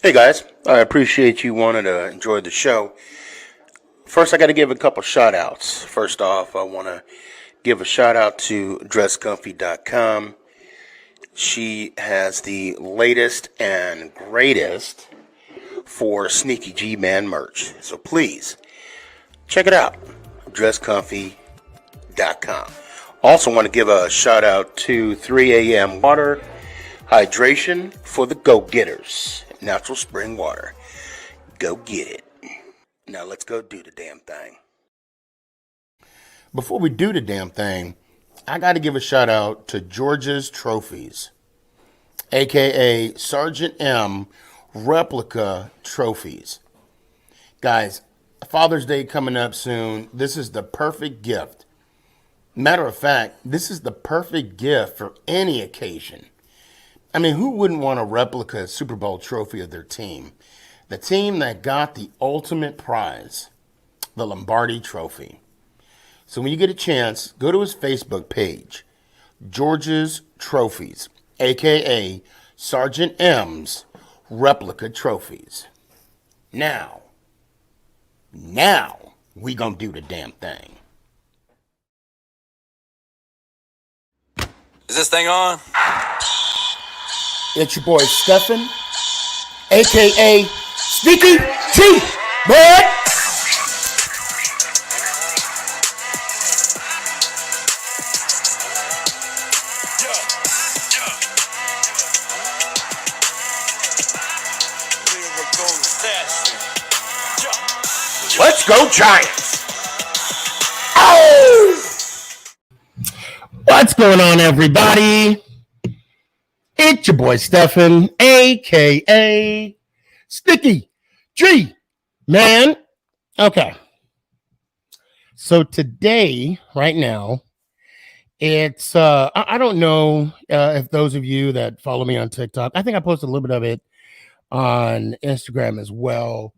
Hey guys, I appreciate you wanting to enjoy the show. First, I got to give a couple shout outs. First off, I want to give a shout out to dresscomfy.com. She has the latest and greatest for Sneakyg man merch. So please check it out. Dresscomfy.com. Also want to give a shout out to 3 a.m. water hydration for the go-getters. Natural spring water. Go get it. Now let's go do the damn thing. Before we do the damn thing, I got to give a shout out to George's Trophies, aka Sergeant M replica trophies. Guys, Father's Day coming up soon. This is the perfect gift. Matter of fact, this is the perfect gift for any occasion. I mean, who wouldn't want a replica Super Bowl trophy of their team? The team that got the ultimate prize, the Lombardi Trophy. So when you get a chance, go to his Facebook page, George's Trophies, a.k.a. Sergeant M's replica trophies. Now, we gonna do the damn thing. Is this thing on? It's your boy Stefan, a.k.a. Sneakyg, bud. Let's go Giants! Oh! What's going on, everybody? It's your boy Stefan, a.k.a. Sneakyg, man. Okay. So today, right now, it's, I don't know if those of you that follow me on TikTok, I think I posted a little bit of it on Instagram as well.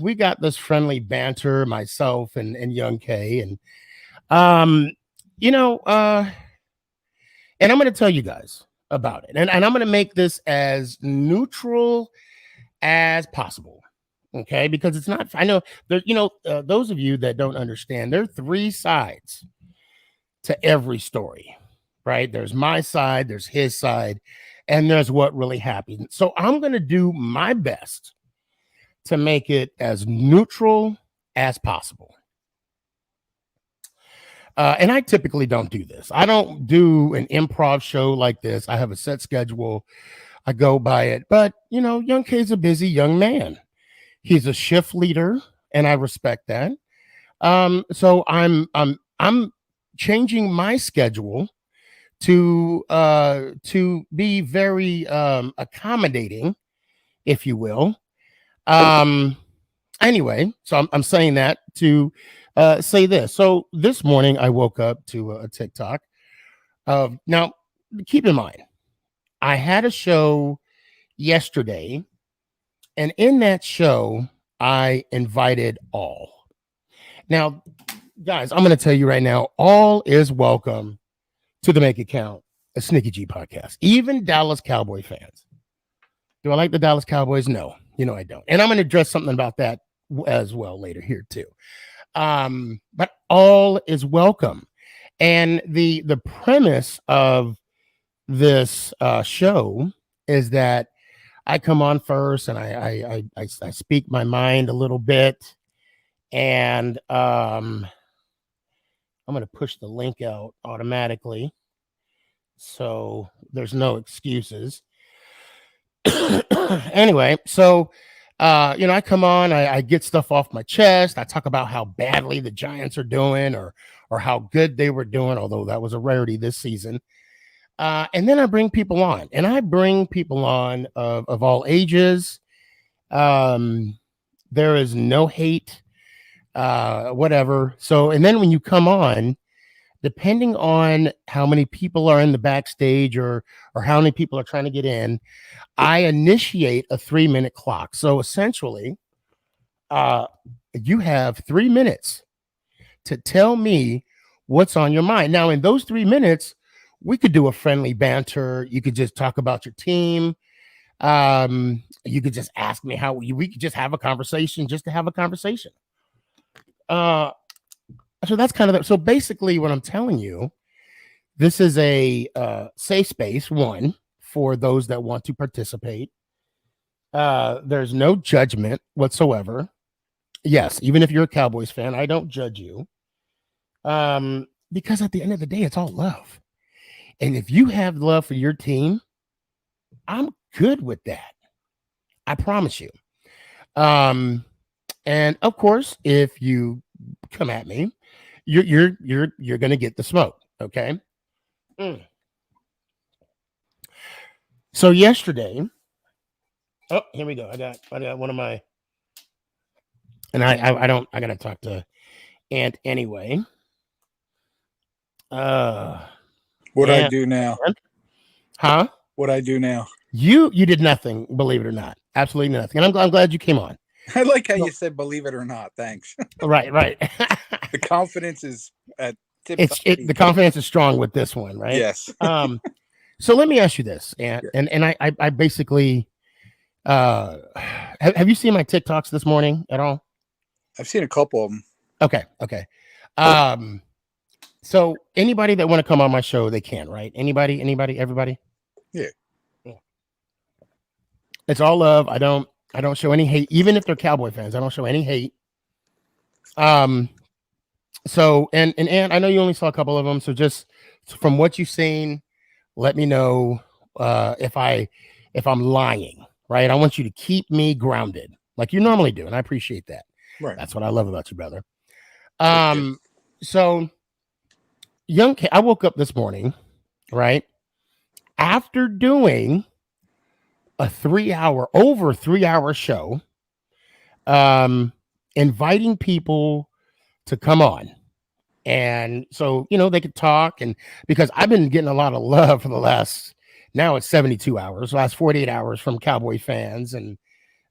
We got this friendly banter, myself and Young K, and and I'm going to tell you guys about it, and I'm going to make this as neutral as possible, okay? Because it's not. I know there. Those of you that don't understand, there are three sides to every story, right? There's my side, there's his side, and there's what really happened. So I'm going to do my best to make it as neutral as possible. And I typically don't do this. I don't do an improv show like this. I have a set schedule. I go by it. But, Young K's a busy young man. He's a shift leader, and I respect that. So I'm changing my schedule to be very accommodating, if you will. Anyway, so I'm saying that to say this. So this morning I woke up to a TikTok. Now, keep in mind, I had a show yesterday, and in that show, I invited all. Now, guys, I'm going to tell you right now, all is welcome to the Make It Count, a Sneakyg podcast, even Dallas Cowboy fans. Do I like the Dallas Cowboys? No. I don't. And I'm going to address something about that as well later here too. But all is welcome. And the premise of this show is that I come on first and I speak my mind a little bit. And I'm going to push the link out automatically, so there's no excuses. Anyway, so I come on, I get stuff off my chest. I talk about how badly the Giants are doing or how good they were doing, although that was a rarity this season. And then I bring people on, and I bring people on of all ages. There is no hate, whatever. So, and then when you come on, depending on how many people are in the backstage or how many people are trying to get in, I initiate a 3-minute clock. So essentially, you have 3 minutes to tell me what's on your mind. Now, in those 3 minutes, we could do a friendly banter. You could just talk about your team. You could just ask me we could just have a conversation just to have a conversation. So that's kind of so basically what I'm telling you, this is a safe space, one, for those that want to participate. There's no judgment whatsoever. Yes, even if you're a Cowboys fan, I don't judge you. Because at the end of the day, it's all love. And if you have love for your team, I'm good with that. I promise you. And of course, if you come at me, you're gonna get the smoke. Okay. So yesterday, oh, here we go. I got one of my, and I gotta talk to Aunt anyway. What I do now? Huh? What I do now? You did nothing, believe it or not. Absolutely nothing. And I'm glad you came on. I like how you said "believe it or not." Thanks. Right. The confidence is at the confidence is strong with this one, right? Yes. So let me ask you this, and I basically, have you seen my TikToks this morning at all? I've seen a couple of them. Okay. So anybody that want to come on my show, they can, right? Anybody, everybody. Yeah. It's all love. I don't show any hate, even if they're Cowboy fans. I don't show any hate. So and I know you only saw a couple of them. So just from what you've seen, let me know if I'm lying, right? I want you to keep me grounded like you normally do, and I appreciate that. Right. That's what I love about you, brother. So I woke up this morning, right? After doing a 3-hour show, inviting people to come on. And so, they could talk, and because I've been getting a lot of love for the last 72 hours, last 48 hours from Cowboy fans. And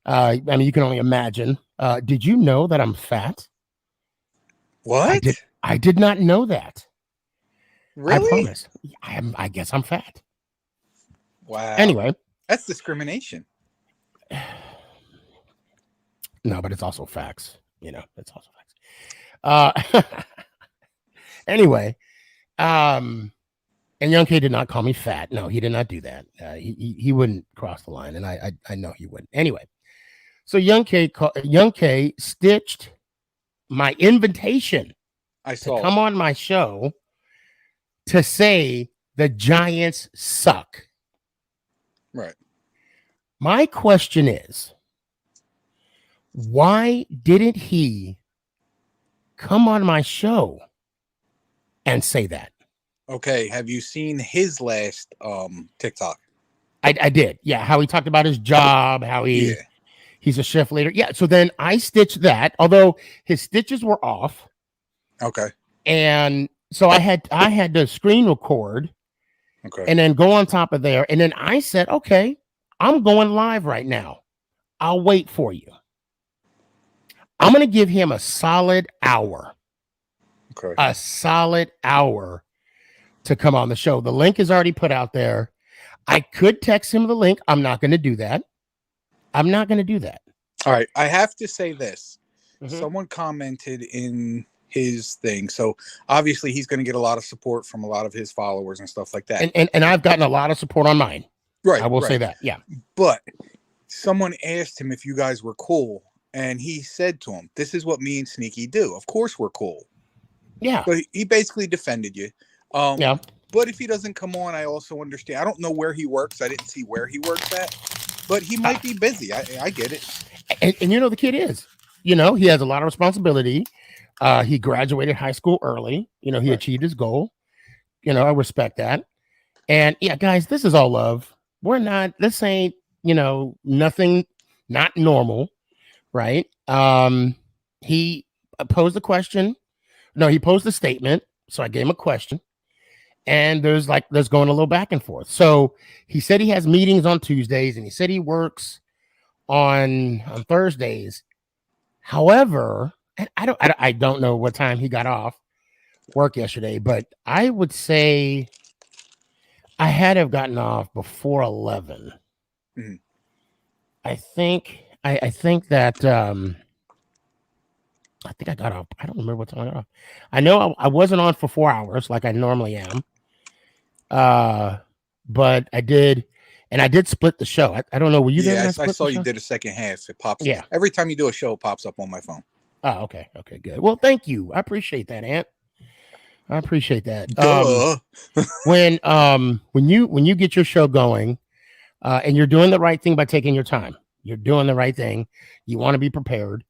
I mean, you can only imagine. Did you know that I'm fat? What? I did not know that. Really? I promise. I guess I'm fat. Wow. Anyway. That's discrimination. No, but it's also facts. It's also facts. Anyway, and Young K did not call me fat. No, he did not do that. He wouldn't cross the line, and I know he wouldn't. Anyway, so Young K stitched my invitation to come on my show to say the Giants suck. Right. My question is, why didn't he come on my show and say that? Okay. Have you seen his last TikTok? I did. Yeah. How he talked about his job, how he's a shift leader. Yeah. So then I stitched that, although his stitches were off. Okay. And so I had to screen record. Okay. And then go on top of there. And then I said, okay, I'm going live right now. I'll wait for you. I'm going to give him a solid hour. Okay. A solid hour to come on the show. The link is already put out there. I could text him the link. I'm not going to do that. All right. I have to say this. Mm-hmm. Someone commented in his thing. So obviously he's going to get a lot of support from a lot of his followers and stuff like that. And I've gotten a lot of support on mine. Right. I will say that. Yeah. But someone asked him if you guys were cool. And he said to him, this is what me and Sneaky do. Of course we're cool. Yeah. So he basically defended you. Yeah. But if he doesn't come on, I also understand. I don't know where he works. I didn't see where he works at. But he might be busy. I get it. And the kid is. He has a lot of responsibility. He graduated high school early. He achieved his goal. I respect that. And yeah, guys, this is all love. This ain't, nothing, not normal. Right. He posed a question. No, he posed a statement. So I gave him a question. And there's going a little back and forth. So he said he has meetings on Tuesdays, and he said he works on Thursdays. However, I don't know what time he got off work yesterday, but I would say I had to have gotten off before 11. Mm-hmm. I think that I think I got off. I don't remember what time I got off. I know I wasn't on for 4 hours like I normally am. But I did, and I did split the show. I don't know. Were you there when Yeah, I I split saw the you show? did a second half. It pops Yeah. every time you do a show. It pops up on my phone. Oh, okay. Okay, good. Well, thank you. I appreciate that, Ant. I appreciate that. Duh. When you get your show going, and you're doing the right thing by taking your time. You're doing the right thing. You want to be prepared.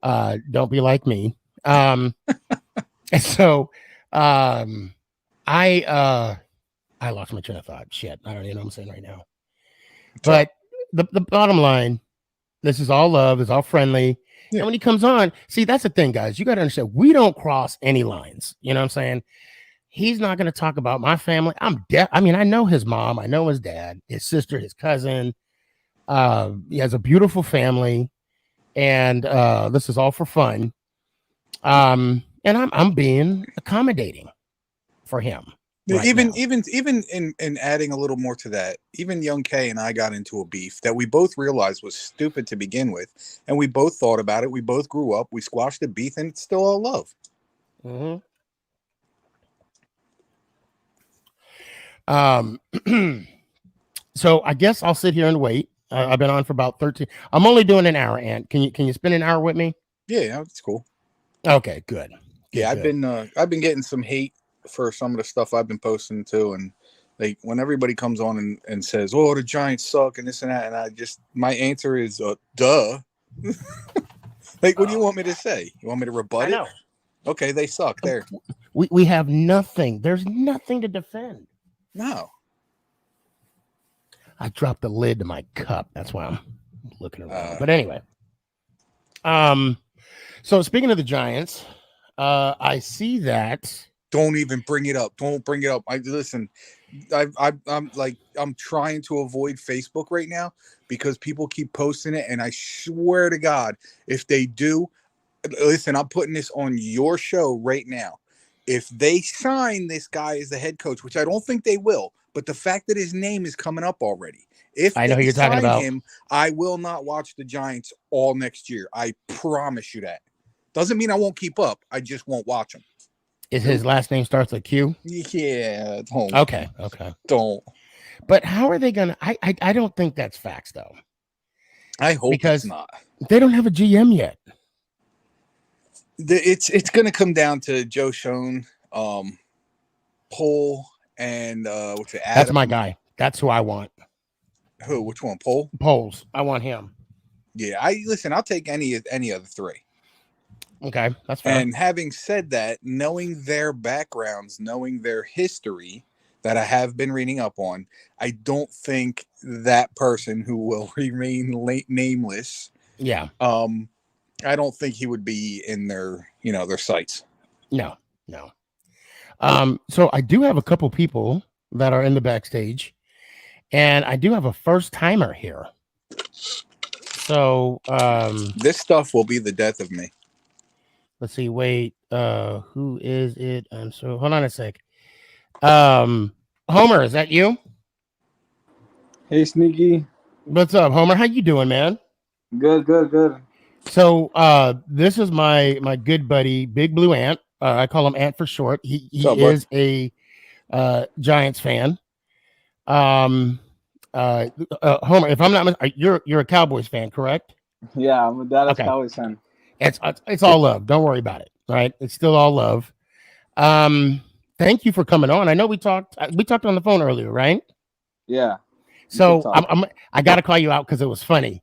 Don't be like me. And so I lost my train of thought. Shit. I don't even know what I'm saying right now. But the bottom line, this is all love, it's all friendly. Yeah. And when he comes on, see, that's the thing, guys. You got to understand, we don't cross any lines. You know what I'm saying? He's not going to talk about my family. I mean, I know his mom, I know his dad, his sister, his cousin. He has a beautiful family, and this is all for fun. And I'm being accommodating for him. Right even in adding a little more to that, even young K and I got into a beef that we both realized was stupid to begin with, and we both thought about it. We both grew up, we squashed the beef, and it's still all love. So I guess I'll sit here and wait. I've been on for about 13. I'm only doing an hour, Ant. Can you spend an hour with me? Yeah, that's cool. Okay, good. Yeah, I've been getting some hate for some of the stuff I've been posting too, and like when everybody comes on and says, "Oh, the Giants suck," and this and that, and my answer is, "Duh." Like, what do you want me to say? You want me to rebut it? Okay, they suck. There. We have nothing. There's nothing to defend. No. I dropped the lid to my cup. That's why I'm looking around. But anyway, so speaking of the Giants, I see that. Don't even bring it up. Don't bring it up. Listen. I'm trying to avoid Facebook right now because people keep posting it, and I swear to God, if they do, listen, I'm putting this on your show right now. If they sign this guy as the head coach, which I don't think they will, but the fact that his name is coming up already, if I know who you're talking about him, I will not watch the Giants all next year. I promise you that. Doesn't mean I won't keep up. I just won't watch him. Is his last name starts with Q? Yeah. Don't. Okay. Don't. But how are they gonna? I don't think that's facts though. I hope it's not. They don't have a GM yet. It's going to come down to Joe Schoen, Pole, and what's it? Adam. That's my guy. That's who I want. Who? Which one? Pole? Poles. I want him. Yeah. I'll take any of the three. Okay, that's fair. And having said that, knowing their backgrounds, knowing their history that I have been reading up on, I don't think that person who will remain nameless. Yeah. I don't think he would be in their sights. No. So I do have a couple people that are in the backstage, and I do have a first timer here. So this stuff will be the death of me. Let's see. Wait. Who is it? Hold on a sec. Homer, is that you? Hey, Sneaky. What's up, Homer? How you doing, man? Good. So this is my good buddy, Big Blue Ant. I call him Ant for short. He is a Giants fan. Homer, if I'm not, you're a Cowboys fan, correct? Yeah, I'm a Dallas Cowboys fan. It's all love. Don't worry about it. Right? It's still all love. Thank you for coming on. I know we talked on the phone earlier, right? Yeah. So I got to call you out because it was funny.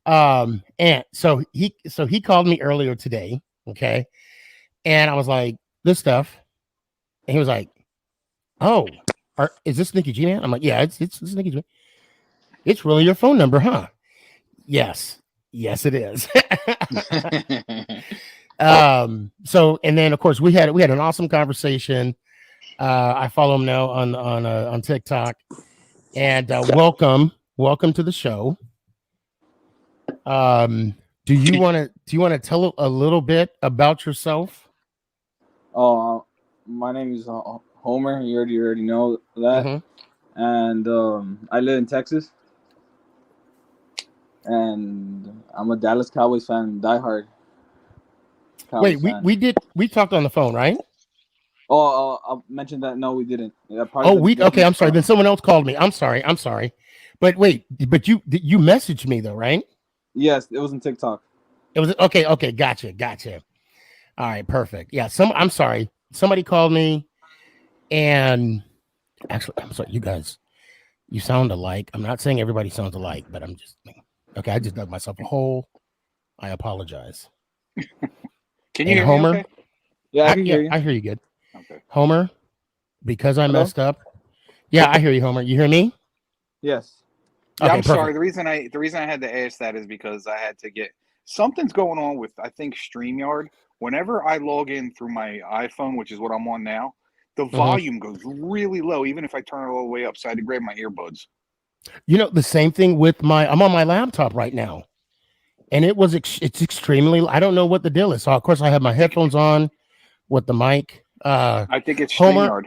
And so he called me earlier today. Okay. And I was like, this stuff. And he was like, oh, is this Sneaky G, man? I'm like, yeah, it's Sneaky G. It's really your phone number, huh? Yes, it is. So, and then of course we had an awesome conversation. I follow him now on TikTok, and welcome to the show. Do you want to tell a little bit about yourself? Oh, my name is Homer. You already know that. Mm-hmm. And I live in Texas. and I'm a Dallas Cowboys fan, diehard Wait, Cowboys fan. we talked on the phone, right? Oh, I mentioned that. No, we didn't. Yeah, Oh, probably the okay. I'm sorry. call. Then someone else called me. I'm sorry. But wait, but you messaged me though, right? Yes, it was in TikTok. It was okay. Okay, gotcha. All right, perfect. Yeah, I'm sorry. Somebody called me, and actually, I'm sorry. You guys, you sound alike. I'm not saying everybody sounds alike, but I'm just okay. I just dug myself a hole. I apologize. Can you And hear Homer, me okay? Yeah, I can hear you. I hear you good. Okay. Homer, because I Hello? messed up. Yeah, I hear you, Homer. You hear me? Yes. Yeah, Okay, I'm sorry. perfect. The reason I had to ask that is because I had to get something's going on with I think StreamYard. Whenever I log in through my iPhone, which is what I'm on now, the volume goes really low, even if I turn it all the way up. So I had to grab my earbuds. You know, the same thing with I'm on my laptop right now, and it's extremely. I don't know what the deal is. So of course I have my headphones on with the mic. I think it's Homer, StreamYard.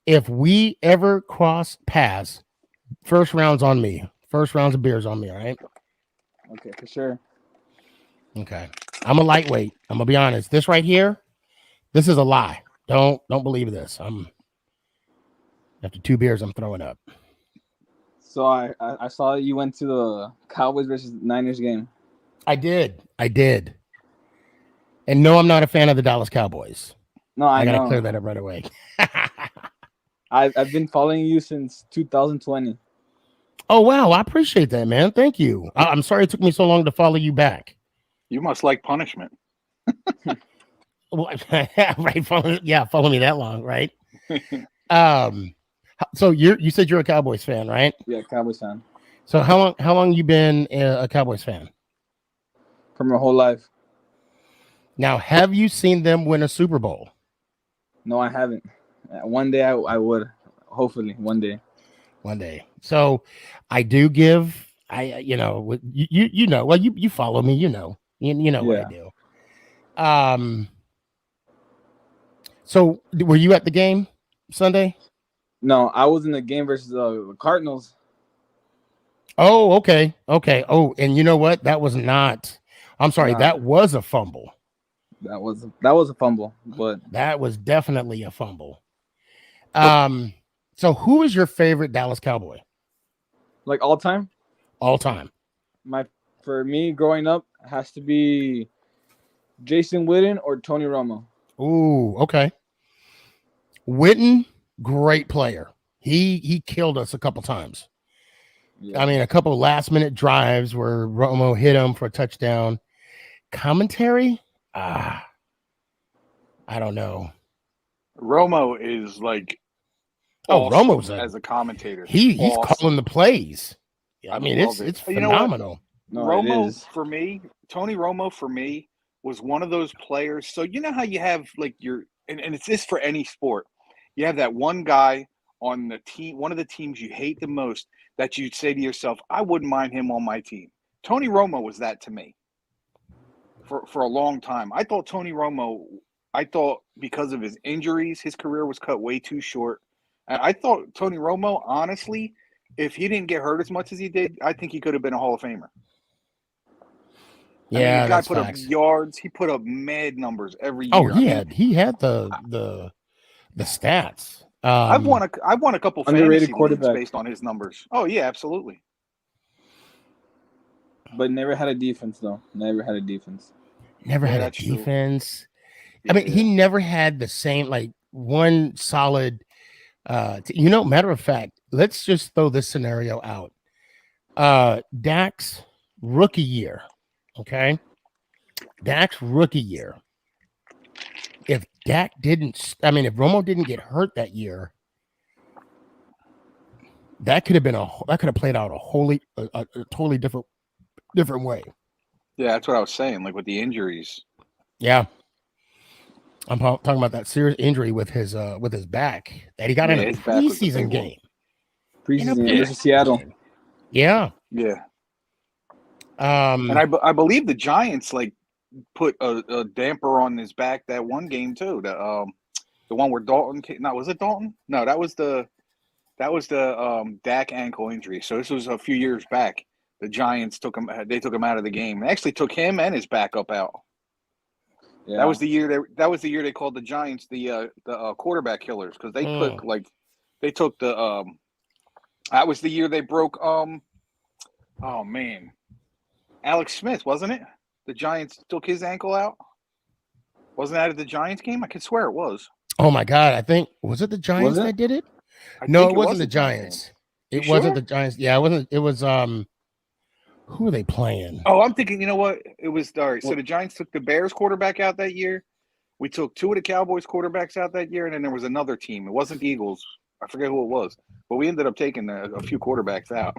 if we ever cross paths, first round's on me. First rounds of beers on me. All right. Okay, for sure. Okay. I'm a lightweight. I'm gonna be honest. This right here, this is a lie. Don't believe this. I'm after 2 beers, I'm throwing up. So I saw you went to the Cowboys versus Niners game. I did. And no, I'm not a fan of the Dallas Cowboys. No, I I gotta know. clear that up right away. I've been following you since 2020. Oh wow, I appreciate that, man. Thank you. I'm sorry it took me so long to follow you back. You must like punishment. Well, right? Follow me that long, right? So you said you're a Cowboys fan, right? Yeah, Cowboys fan. So how long you been a Cowboys fan? For my whole life. Now, have you seen them win a Super Bowl? No, I haven't. One day I would. Hopefully, one day. One day. So I do give. You know well you follow me, you know what I do. So were you at the game Sunday? No, I was in the game versus the Cardinals. Oh, okay. Oh, and you know what? That was not. I'm sorry. Nah. That was a fumble. That was a fumble, but That was definitely a fumble. So who is your favorite Dallas Cowboy? like all time, All time. for me growing up has to be Jason Witten or Tony Romo. Ooh, okay. Witten, great player. He killed us a couple times. Yeah. I mean, a couple last minute drives where Romo hit him for a touchdown. Commentary? I don't know. Romo is like Romo's as a commentator. He's awesome. calling the plays. I mean, love it's You know what? phenomenal. No, Romo it is. for me, Tony Romo for me was one of those players. So you know how you have like and it's this for any sport. You have that one guy on the team, one of the teams you hate the most, that you'd say to yourself, I wouldn't mind him on my team. Tony Romo was that to me for a long time. I thought because of his injuries, his career was cut way too short. And I thought Tony Romo, honestly, if he didn't get hurt as much as he did, I think he could have been a Hall of Famer. Yeah, I mean, the guy that's put facts. up yards. He put up mad numbers every year. Oh, he had the stats. I've won a couple Underrated fantasy quarterback. leagues based on his numbers. Oh yeah, absolutely. But never had a defense though. Never had a defense. Never had a that's true. defense. Yeah, I mean, he never had the same like one solid. Matter of fact, let's just throw this scenario out. Dak's rookie year. Okay. Dak's rookie year. If if Romo didn't get hurt that year, that could have played out a totally different way. Yeah, that's what I was saying. Like with the injuries. Yeah. I'm talking about that serious injury with his back that he got in a his back was the preseason big one. game. Preseason versus Seattle. Yeah. Yeah. And I believe the Giants like put a damper on his back that one game too. The one where Dalton was it Dalton? No, that was the Dak ankle injury. So this was a few years back. the Giants took him. They took him out of the game. They actually took him and his backup out. Yeah. That was the year. That was the year they called the Giants the quarterback killers because they took they took the. That was the year they broke. Oh man, Alex Smith, wasn't it? The Giants took his ankle out. Wasn't that at the Giants game? I could swear it was. Oh my God! I think was it the Giants that did it? No, it wasn't the Giants. It wasn't the Giants. Yeah, it wasn't. It was who were they playing? Oh, I'm thinking. You know what? It was all right. So the Giants took the Bears quarterback out that year. We took 2 of the Cowboys quarterbacks out that year, and then there was another team. It wasn't the Eagles. I forget who it was, but we ended up taking a few quarterbacks out.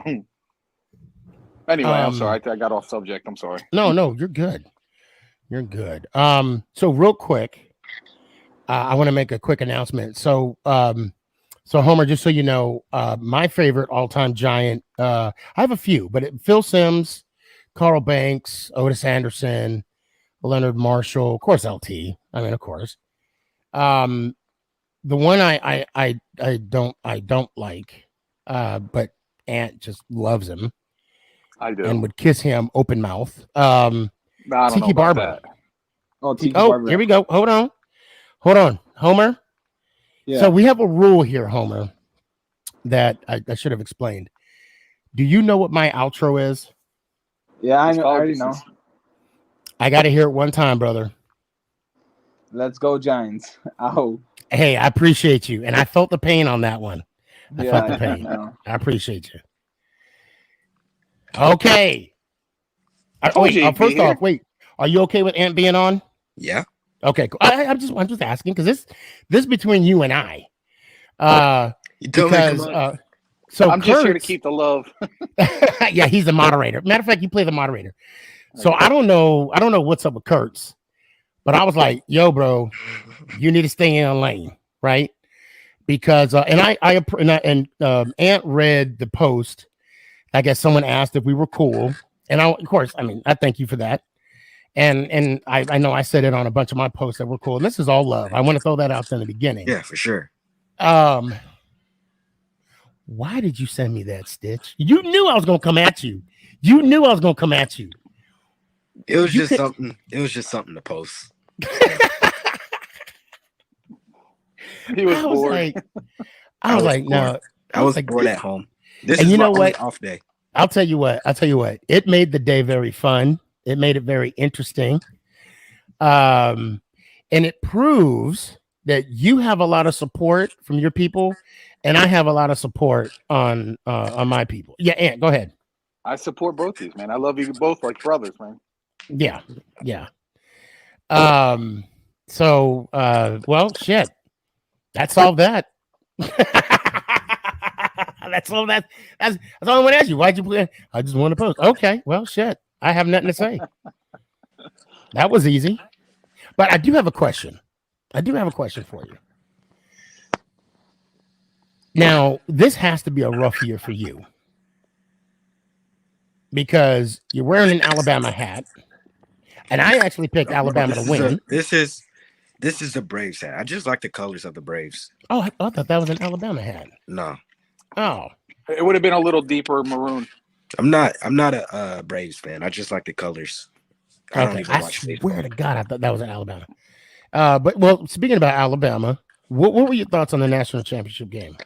Anyway, I'm sorry. I got off subject. I'm sorry. No, you're good. You're good. So real quick, I want to make a quick announcement. So Homer, just so you know, my favorite all-time Giant, I have a few, but Phil Simms, Carl Banks, Otis Anderson, Leonard Marshall, of course, LT. I mean, of course. The one I don't like, but Ant just loves him. I do. And would kiss him open mouth. Tiki Barber. Oh, Tiki Barber. Here we go. Hold on, Homer. Yeah. So we have a rule here, Homer, that I should have explained. Do you know what my outro is? Yeah, I know. I already know. I got to hear it one time, brother. Let's go, Giants. Oh. Hey, I appreciate you. And I felt the pain on that one. I felt the pain. I appreciate you. Okay. First off, wait. Are you okay with Ant being on? Yeah. Okay. Cool. I'm just asking because this between you and I. So I'm just here to keep the love. Yeah, he's the moderator. Matter of fact, you play the moderator. So I don't know what's up with Kurtz, but I was like, yo, bro, you need to stay in a lane, right? Because Ant read the post. I guess someone asked if we were cool. And I thank you for that. And I know I said it on a bunch of my posts that we're cool. And this is all love. I want to throw that out there in the beginning. Yeah, for sure. Why did you send me that, Stitch? You knew I was gonna come at you. You knew I was gonna come at you. It was just something. It was just something to post. He was bored. I was like, no. I was bored at home. This and is you know my what? Off day. I'll tell you what. It made the day very fun. It made it very interesting. And it proves that you have a lot of support from your people, and I have a lot of support on my people. Yeah, Ant, go ahead. I support both these, man. I love you both like brothers, man. Yeah. So well, shit. That solved that. That's all all I want to ask you. Why'd you play? I just want to post. Okay, well, shit. I have nothing to say. That was easy. But I do have a question. For you. Now, this has to be a rough year for you. Because you're wearing an Alabama hat. And I actually picked Alabama to win. This is a Braves hat. I just like the colors of the Braves. Oh, I thought that was an Alabama hat. No. Oh. It would have been a little deeper maroon. I'm not a Braves fan. I just like the colors. I swear to God, I thought that was an Alabama. But well, speaking about Alabama, what were your thoughts on the national championship game?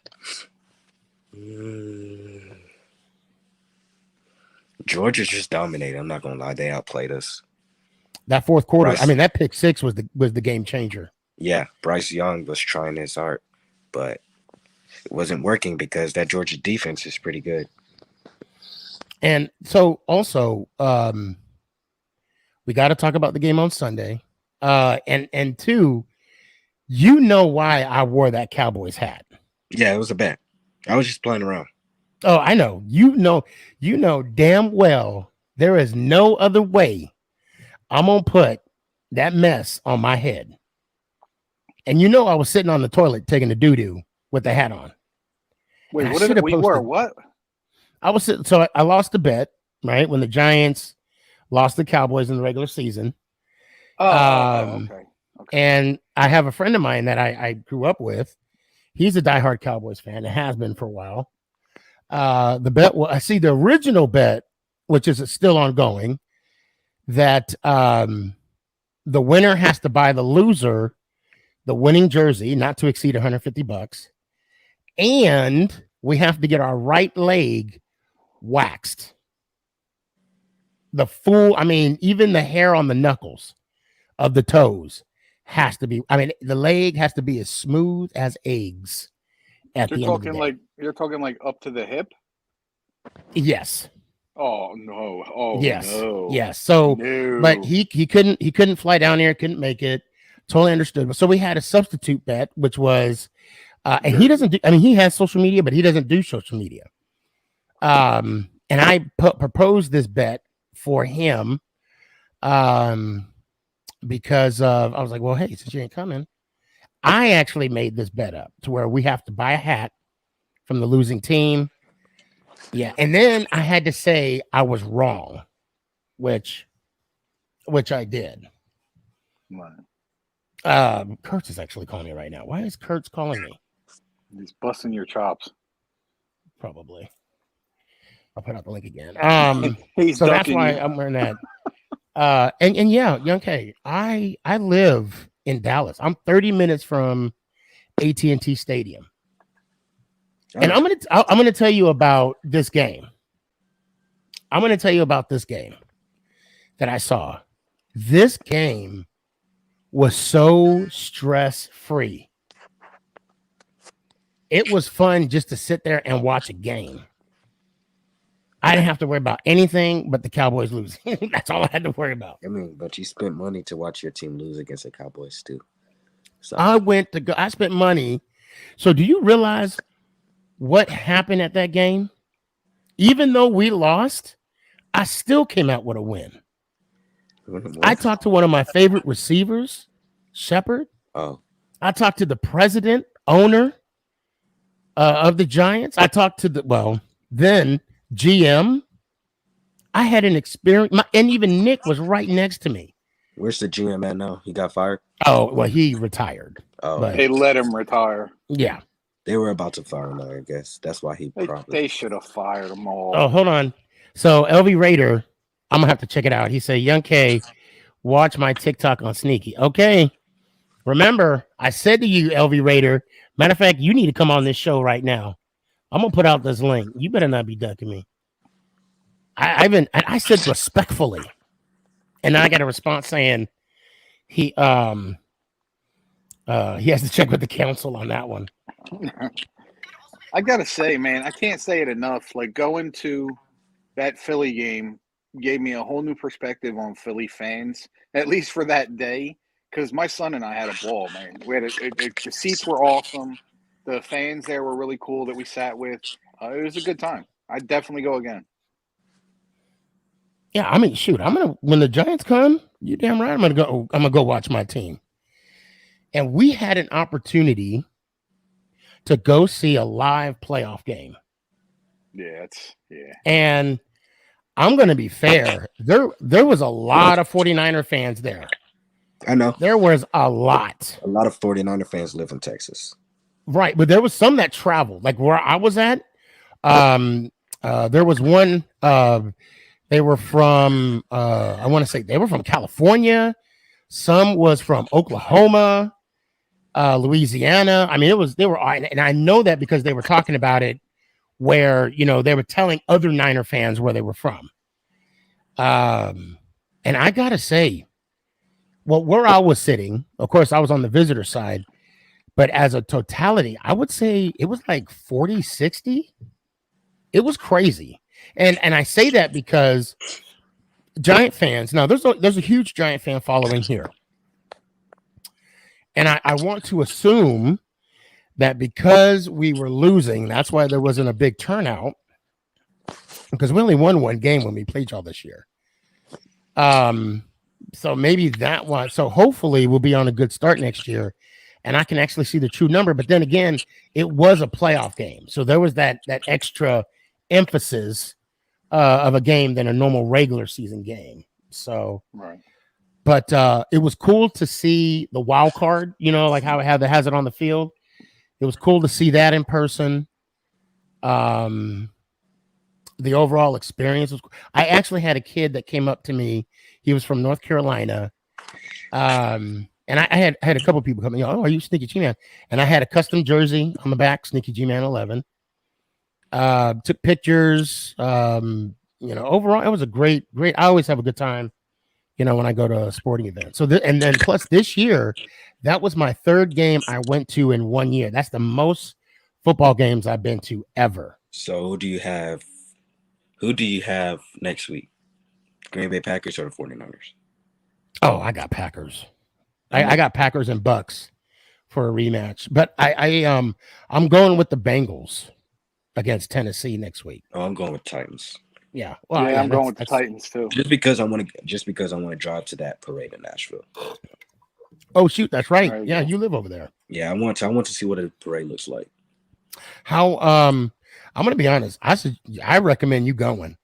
Georgia just dominated. I'm not gonna lie, they outplayed us. That fourth quarter, that pick six was the game changer. Yeah, Bryce Young was trying his heart, but it wasn't working because that Georgia defense is pretty good. And so also, we got to talk about the game on Sunday. And two, you know why I wore that Cowboys hat. Yeah, it was a bet. I was just playing around. Oh, I know. You know damn well there is no other way I'm going to put that mess on my head. And you know I was sitting on the toilet taking a doo-doo with the hat on. Wait, what did we were? What? I was sitting, so I lost the bet, right? When the Giants lost the Cowboys in the regular season. Okay. And I have a friend of mine that I grew up with. He's a diehard Cowboys fan. It has been for a while. The bet, the original bet which is still ongoing, that the winner has to buy the loser the winning jersey, not to exceed $150, and we have to get our right leg waxed. The full, I mean, even the hair on the knuckles of the toes has to be, I mean, the leg has to be as smooth as eggs at You're the end of the talking day. like you're talking like up to the hip. Yes. Oh no! Oh Yes. no! Yes. So, No. but he couldn't fly down here, couldn't make it. Totally understood. So we had a substitute bet, which was, and he doesn't do, I mean, he has social media, but he doesn't do social media. And I proposed this bet for him, because I was like, well, hey, since you ain't coming, I actually made this bet up to where we have to buy a hat from the losing team. Yeah, and then I had to say I was wrong, which I did. Right. Kurtz is actually calling me right now. Why is Kurtz calling me? He's busting your chops. Probably. I'll put out the link again. He's So that's ducking why you. I'm wearing that. And yeah, Young K, I live in Dallas. I'm 30 minutes from AT&T Stadium. And I'm gonna tell you about this game. I'm gonna tell you about this game that I saw. This game was so stress-free. It was fun just to sit there and watch a game. I didn't have to worry about anything but the Cowboys losing. That's all I had to worry about. I mean, but you spent money to watch your team lose against the Cowboys too. So I spent money. So do you realize what happened at that game? Even though we lost, I still came out with a win. I talked to one of my favorite receivers, Shepard. Oh, I talked to the president, owner of the Giants. I talked to then GM. I had an experience, and even Nick was right next to me. where's the GM at now? He got fired. Oh, well, he retired. Oh, But- They let him retire. Yeah. they were about to fire him. I guess that's why he probably. They should have fired them all. Oh, hold on. So LV Raider, I'm gonna have to check it out. He said, Young K, watch my TikTok on Sneaky. Okay. Remember, I said to you, LV Raider, matter of fact, you need to come on this show right now. I'm gonna put out this link. You better not be ducking me. I said respectfully, and I got a response saying he has to check with the council on that one. I gotta say, man, I can't say it enough. Like going to that Philly game gave me a whole new perspective on Philly fans, at least for that day. Because my son and I had a ball, man. We had the seats were awesome. The fans there were really cool that we sat with. It was a good time. I'd definitely go again. Yeah, I mean, shoot, when the Giants come, you damn right, I'm gonna go watch my team. And we had an opportunity to go see a live playoff game. Yeah. And I'm gonna be fair. There was a lot of 49er fans there. I know. There was a lot. A lot of 49er fans live in Texas. Right, but there was some that traveled. Like where I was at, there was one, they were from I want to say they were from California. Some was from Oklahoma, Louisiana. I mean, they were, and I know that because they were talking about it where, they were telling other Niner fans where they were from. And I gotta say, well, where I was sitting, of course, I was on the visitor side, but as a totality, I would say it was like 40, 60. It was crazy. And I say that because Giant fans, now there's a huge Giant fan following here. And I want to assume that because we were losing, that's why there wasn't a big turnout, because we only won one game when we played y'all this year. So maybe that one. So hopefully we'll be on a good start next year, and I can actually see the true number. But then again, it was a playoff game, so there was that extra emphasis of a game than a normal regular season game. So, Right. But it was cool to see the wild card. Like how it has it on the field. It was cool to see that in person. the overall experience was. I actually had a kid that came up to me. He was from North Carolina. And I had a couple people coming. Oh, are you Sneaky G Man? And I had a custom jersey on the back, Sneaky G Man 11. Took pictures. Overall, it was a great. I always have a good time, when I go to a sporting event. So, and then plus this year, that was my third game I went to in 1 year. That's the most football games I've been to ever. So who do you have next week? Green Bay Packers or the 49ers? Oh, I got Packers. I got Packers and Bucks for a rematch. But I'm going with the Bengals against Tennessee next week. Oh, I'm going with Titans. Yeah. Well, I'm going with the Titans too. Just because I want to drive to that parade in Nashville. Oh shoot, that's right. Yeah, you live over there. Yeah, I want to see what a parade looks like. How I'm gonna be honest. I recommend you going.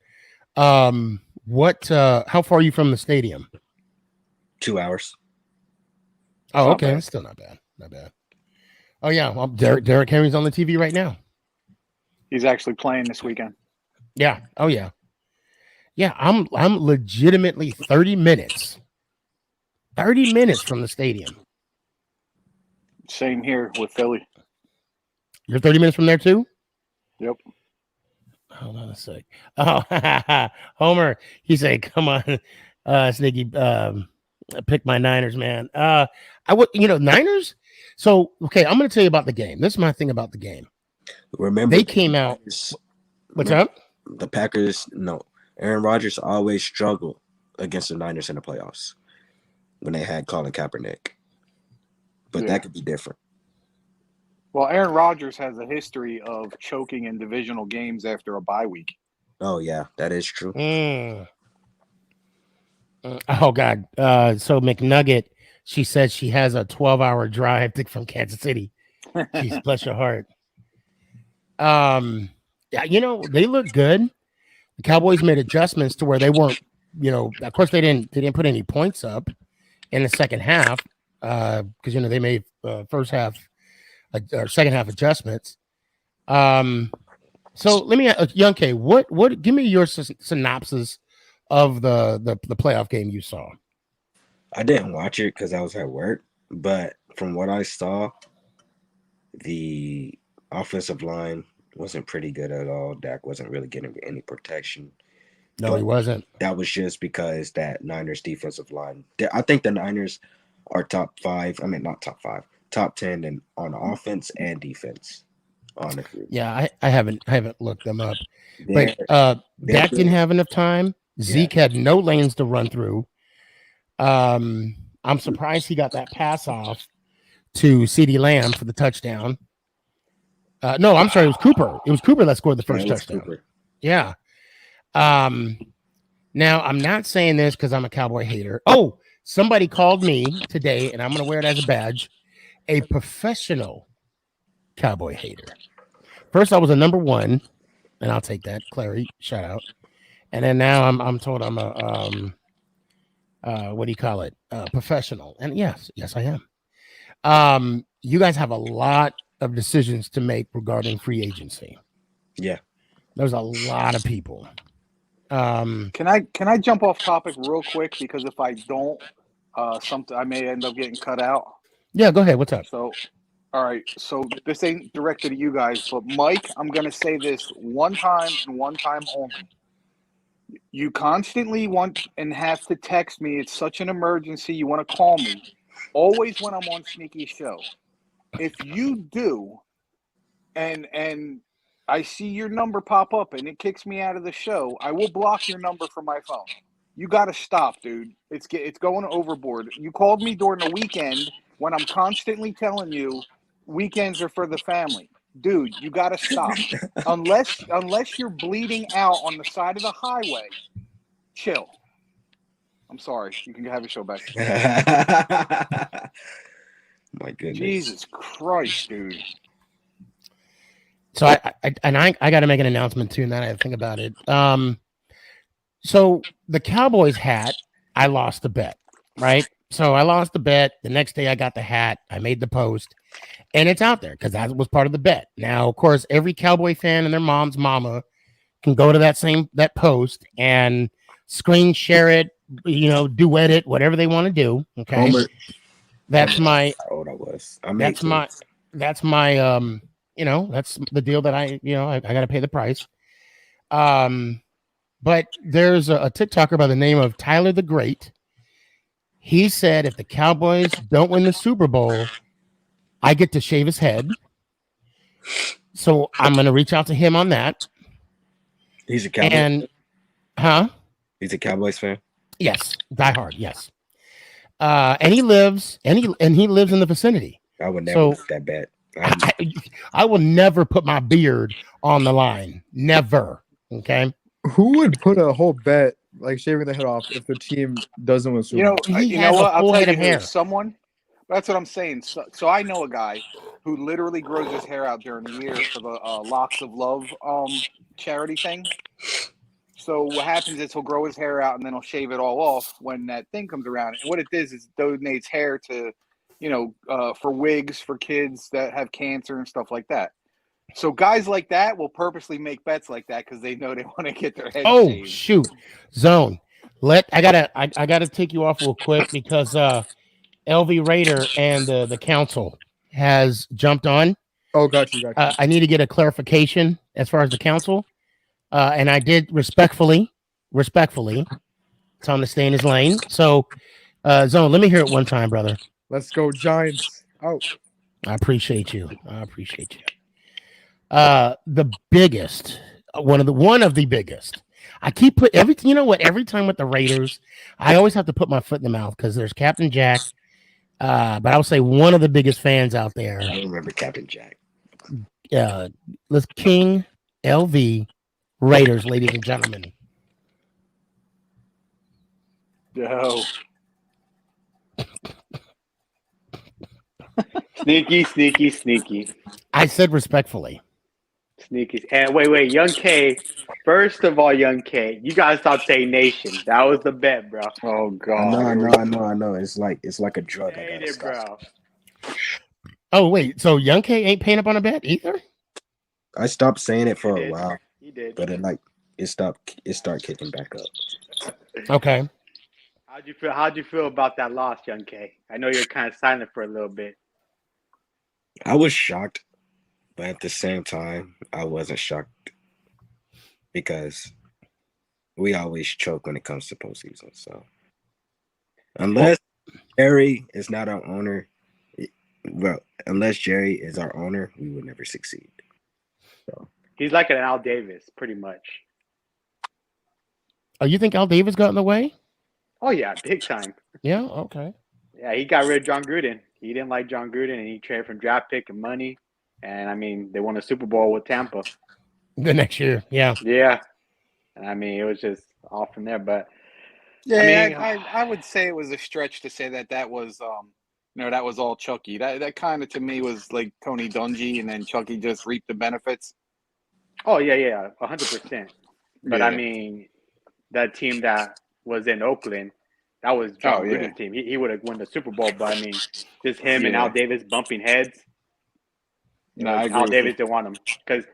How far are you from the stadium? 2 hours. Oh, okay. That's still not bad. Not bad. Oh yeah. Well, Derrick Henry's on the TV right now. He's actually playing this weekend. Yeah. Oh yeah. Yeah, I'm legitimately 30 minutes. 30 minutes from the stadium. Same here with Philly. You're 30 minutes from there too? Yep. Hold on a sec. Oh, Homer, he said, "Come on, Sneaky, pick my Niners, man." I would, Niners. So, okay, I'm going to tell you about the game. This is my thing about the game. Remember, they came out. What's up? The Packers. No, Aaron Rodgers always struggled against the Niners in the playoffs when they had Colin Kaepernick, but that could be different. Well, Aaron Rodgers has a history of choking in divisional games after a bye week. Oh, yeah, that is true. Oh, God. So McNugget, she said she has a 12-hour drive from Kansas City. Jeez, bless your heart. Yeah, they look good. The Cowboys made adjustments to where they weren't, of course they didn't put any points up in the second half because, they made first half or second half adjustments. So let me Young K, what give me your synopsis of the playoff game you saw. I didn't watch it because I was at work, but from what I saw, the offensive line wasn't pretty good at all. Dak wasn't really getting any protection. No, he wasn't. That was just because that Niners defensive line. I think the Niners are top 5. I mean, not top 5. Top 10 and on offense and defense, honestly. Yeah, I haven't looked them up. But Dak didn't have enough time. Zeke had no lanes to run through. I'm surprised he got that pass off to CeeDee Lamb for the touchdown. No, I'm sorry, it was Cooper. It was Cooper that scored the first touchdown. Cooper. Yeah. Now I'm not saying this because I'm a Cowboy hater. Oh, somebody called me today, and I'm going to wear it as a badge. A professional Cowboy hater. First, I was a number 1, and I'll take that. Clary, shout out. And then now I'm told I'm a what do you call it? Professional. And yes, I am. You guys have a lot of decisions to make regarding free agency. Yeah, there's a lot of people. Can I jump off topic real quick because if I don't, something I may end up getting cut out. Yeah, go ahead. What's up? So, all right. So this ain't directed to you guys, but Mike, I'm going to say this one time and one time only. You constantly want and have to text me. It's such an emergency. You want to call me. Always when I'm on Sneaky's show. If you do, and I see your number pop up and it kicks me out of the show, I will block your number from my phone. You got to stop, dude. It's going overboard. You called me during the weekend when I'm constantly telling you weekends are for the family. Dude, you got to stop. Unless you're bleeding out on the side of the highway, chill. I'm sorry. You can have your show back. My goodness. Jesus Christ, dude. So I got to make an announcement too, and then I have to think about it. So the Cowboys hat, I lost the bet, right? So I lost the bet. The next day I got the hat. I made the post, and it's out there because that was part of the bet. Now, of course, every Cowboy fan and their mom's mama can go to that post and screen share it, duet it, whatever they want to do. Okay. Homer, That's Homer, my how old I was. I'm that's 18. my that's my that's the deal that I got to pay the price. But there's a TikToker by the name of Tyler the Great. He said if the Cowboys don't win the Super Bowl, I get to shave his head. So I'm going to reach out to him on that. He's a Cowboys. And He's a Cowboys fan. Yes, die hard. Yes. And he lives in the vicinity. I would never make that bet. I will never put my beard on the line. Never. Okay. Who would put a whole bet like shaving the head off if the team doesn't win Super Bowl? He has a full head of hair. Someone. That's what I'm saying. So I know a guy who literally grows his hair out during the year for the Locks of Love charity thing. So what happens is he'll grow his hair out and then he'll shave it all off when that thing comes around. And what it is donates hair to, for wigs for kids that have cancer and stuff like that. So guys like that will purposely make bets like that because they know they want to get their head shaved. Shoot. Zone. I gotta take you off real quick because LV Raider and the council has jumped on. Oh, got you. I need to get a clarification as far as the council. And I did respectfully, tell him to stay in his lane. So, Zone, let me hear it one time, brother. Let's go Giants. Oh, I appreciate you. The biggest, one of the biggest. I keep put everything. You know what? Every time with the Raiders, I always have to put my foot in the mouth because there's Captain Jack. But I would say one of the biggest fans out there. I remember Captain Jack. Let's King LV Raiders, ladies and gentlemen. Yo. Sneaky. I said respectfully. Sneaky. And wait, Young K. First of all, Young K, you gotta stop saying nation. That was the bet, bro. Oh God. I know. It's like a drug. I gotta stop. Bro. Oh wait, so Young K ain't paying up on a bet either? I stopped saying it for a while. He did. But it started kicking back up. Okay. How'd you feel about that loss, Young K? I know you're kind of silent for a little bit. I was shocked, but at the same time, I wasn't shocked because we always choke when it comes to postseason. So unless Jerry is not our owner, unless Jerry is our owner, we would never succeed. So he's like an Al Davis, pretty much. Oh, you think Al Davis got in the way? Oh yeah, big time. Yeah. Okay. Yeah, he got rid of John Gruden. He didn't like John Gruden, and he traded from draft pick and money. And I mean, they won a Super Bowl with Tampa the next year. Yeah. Yeah. And I mean, it was just off from there. But yeah, I would say it was a stretch to say that was that was all Chucky. That kind of to me was like Tony Dungy, and then Chucky just reaped the benefits. Oh yeah, 100%. But I mean, that team that was in Oakland, that was John Gruden's team. He would have won the Super Bowl, but I mean, just him and Al Davis bumping heads. Al Davis didn't want him because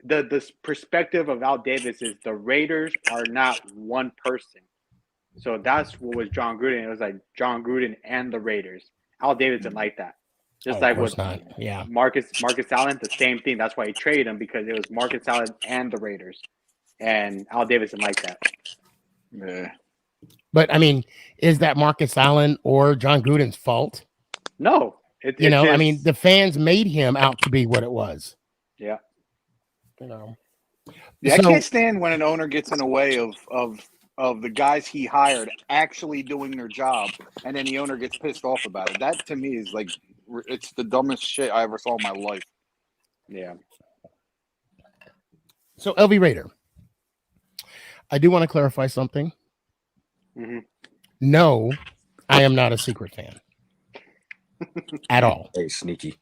the perspective of Al Davis is the Raiders are not one person. So that's what was John Gruden. It was like John Gruden and the Raiders. Al Davis didn't like that. Just like with Marcus Allen, the same thing. That's why he traded him, because it was Marcus Allen and the Raiders. And Al Davis didn't like that. Yeah. But I mean, is that Marcus Allen or John Gruden's fault? No. I mean, the fans made him out to be what it was. Yeah. Yeah, I can't stand when an owner gets in the way of the guys he hired actually doing their job, and then the owner gets pissed off about it. That to me is like, it's the dumbest shit I ever saw in my life. Yeah. So LV Raider, I do want to clarify something. Mm-hmm. No, I am not a secret fan at all. Hey, Sneaky.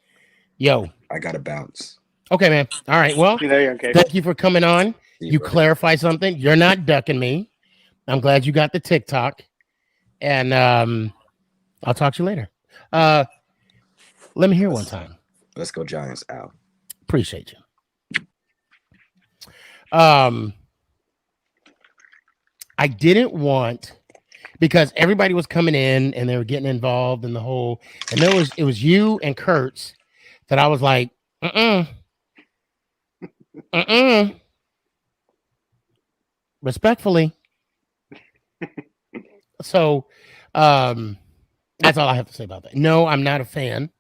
Yo. I got to bounce. Okay, man. All right. Well, thank you for coming on. You clarify something. You're not ducking me. I'm glad you got the TikTok. And I'll talk to you later. Let me hear one time. Let's go Giants, Al. Appreciate you. I didn't want, because everybody was coming in and they were getting involved in the whole, and it was you and Kurtz that I was like, respectfully. So that's all I have to say about that. No, I'm not a fan.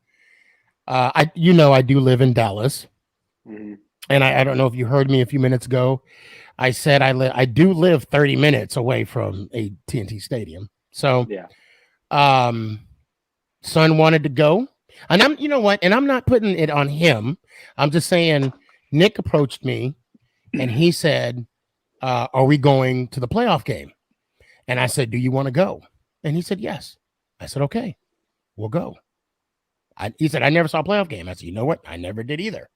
I do live in Dallas. Mm-hmm. And I don't know if you heard me a few minutes ago. I said I do live 30 minutes away from a TNT Stadium. So Yeah. son wanted to go. And I'm, you know what? And I'm not putting it on him. I'm just saying Nick approached me and he said, are we going to the playoff game? And I said, do you want to go? And he said, yes. I said, okay, we'll go. He said, I never saw a playoff game. I said, you know what? I never did either.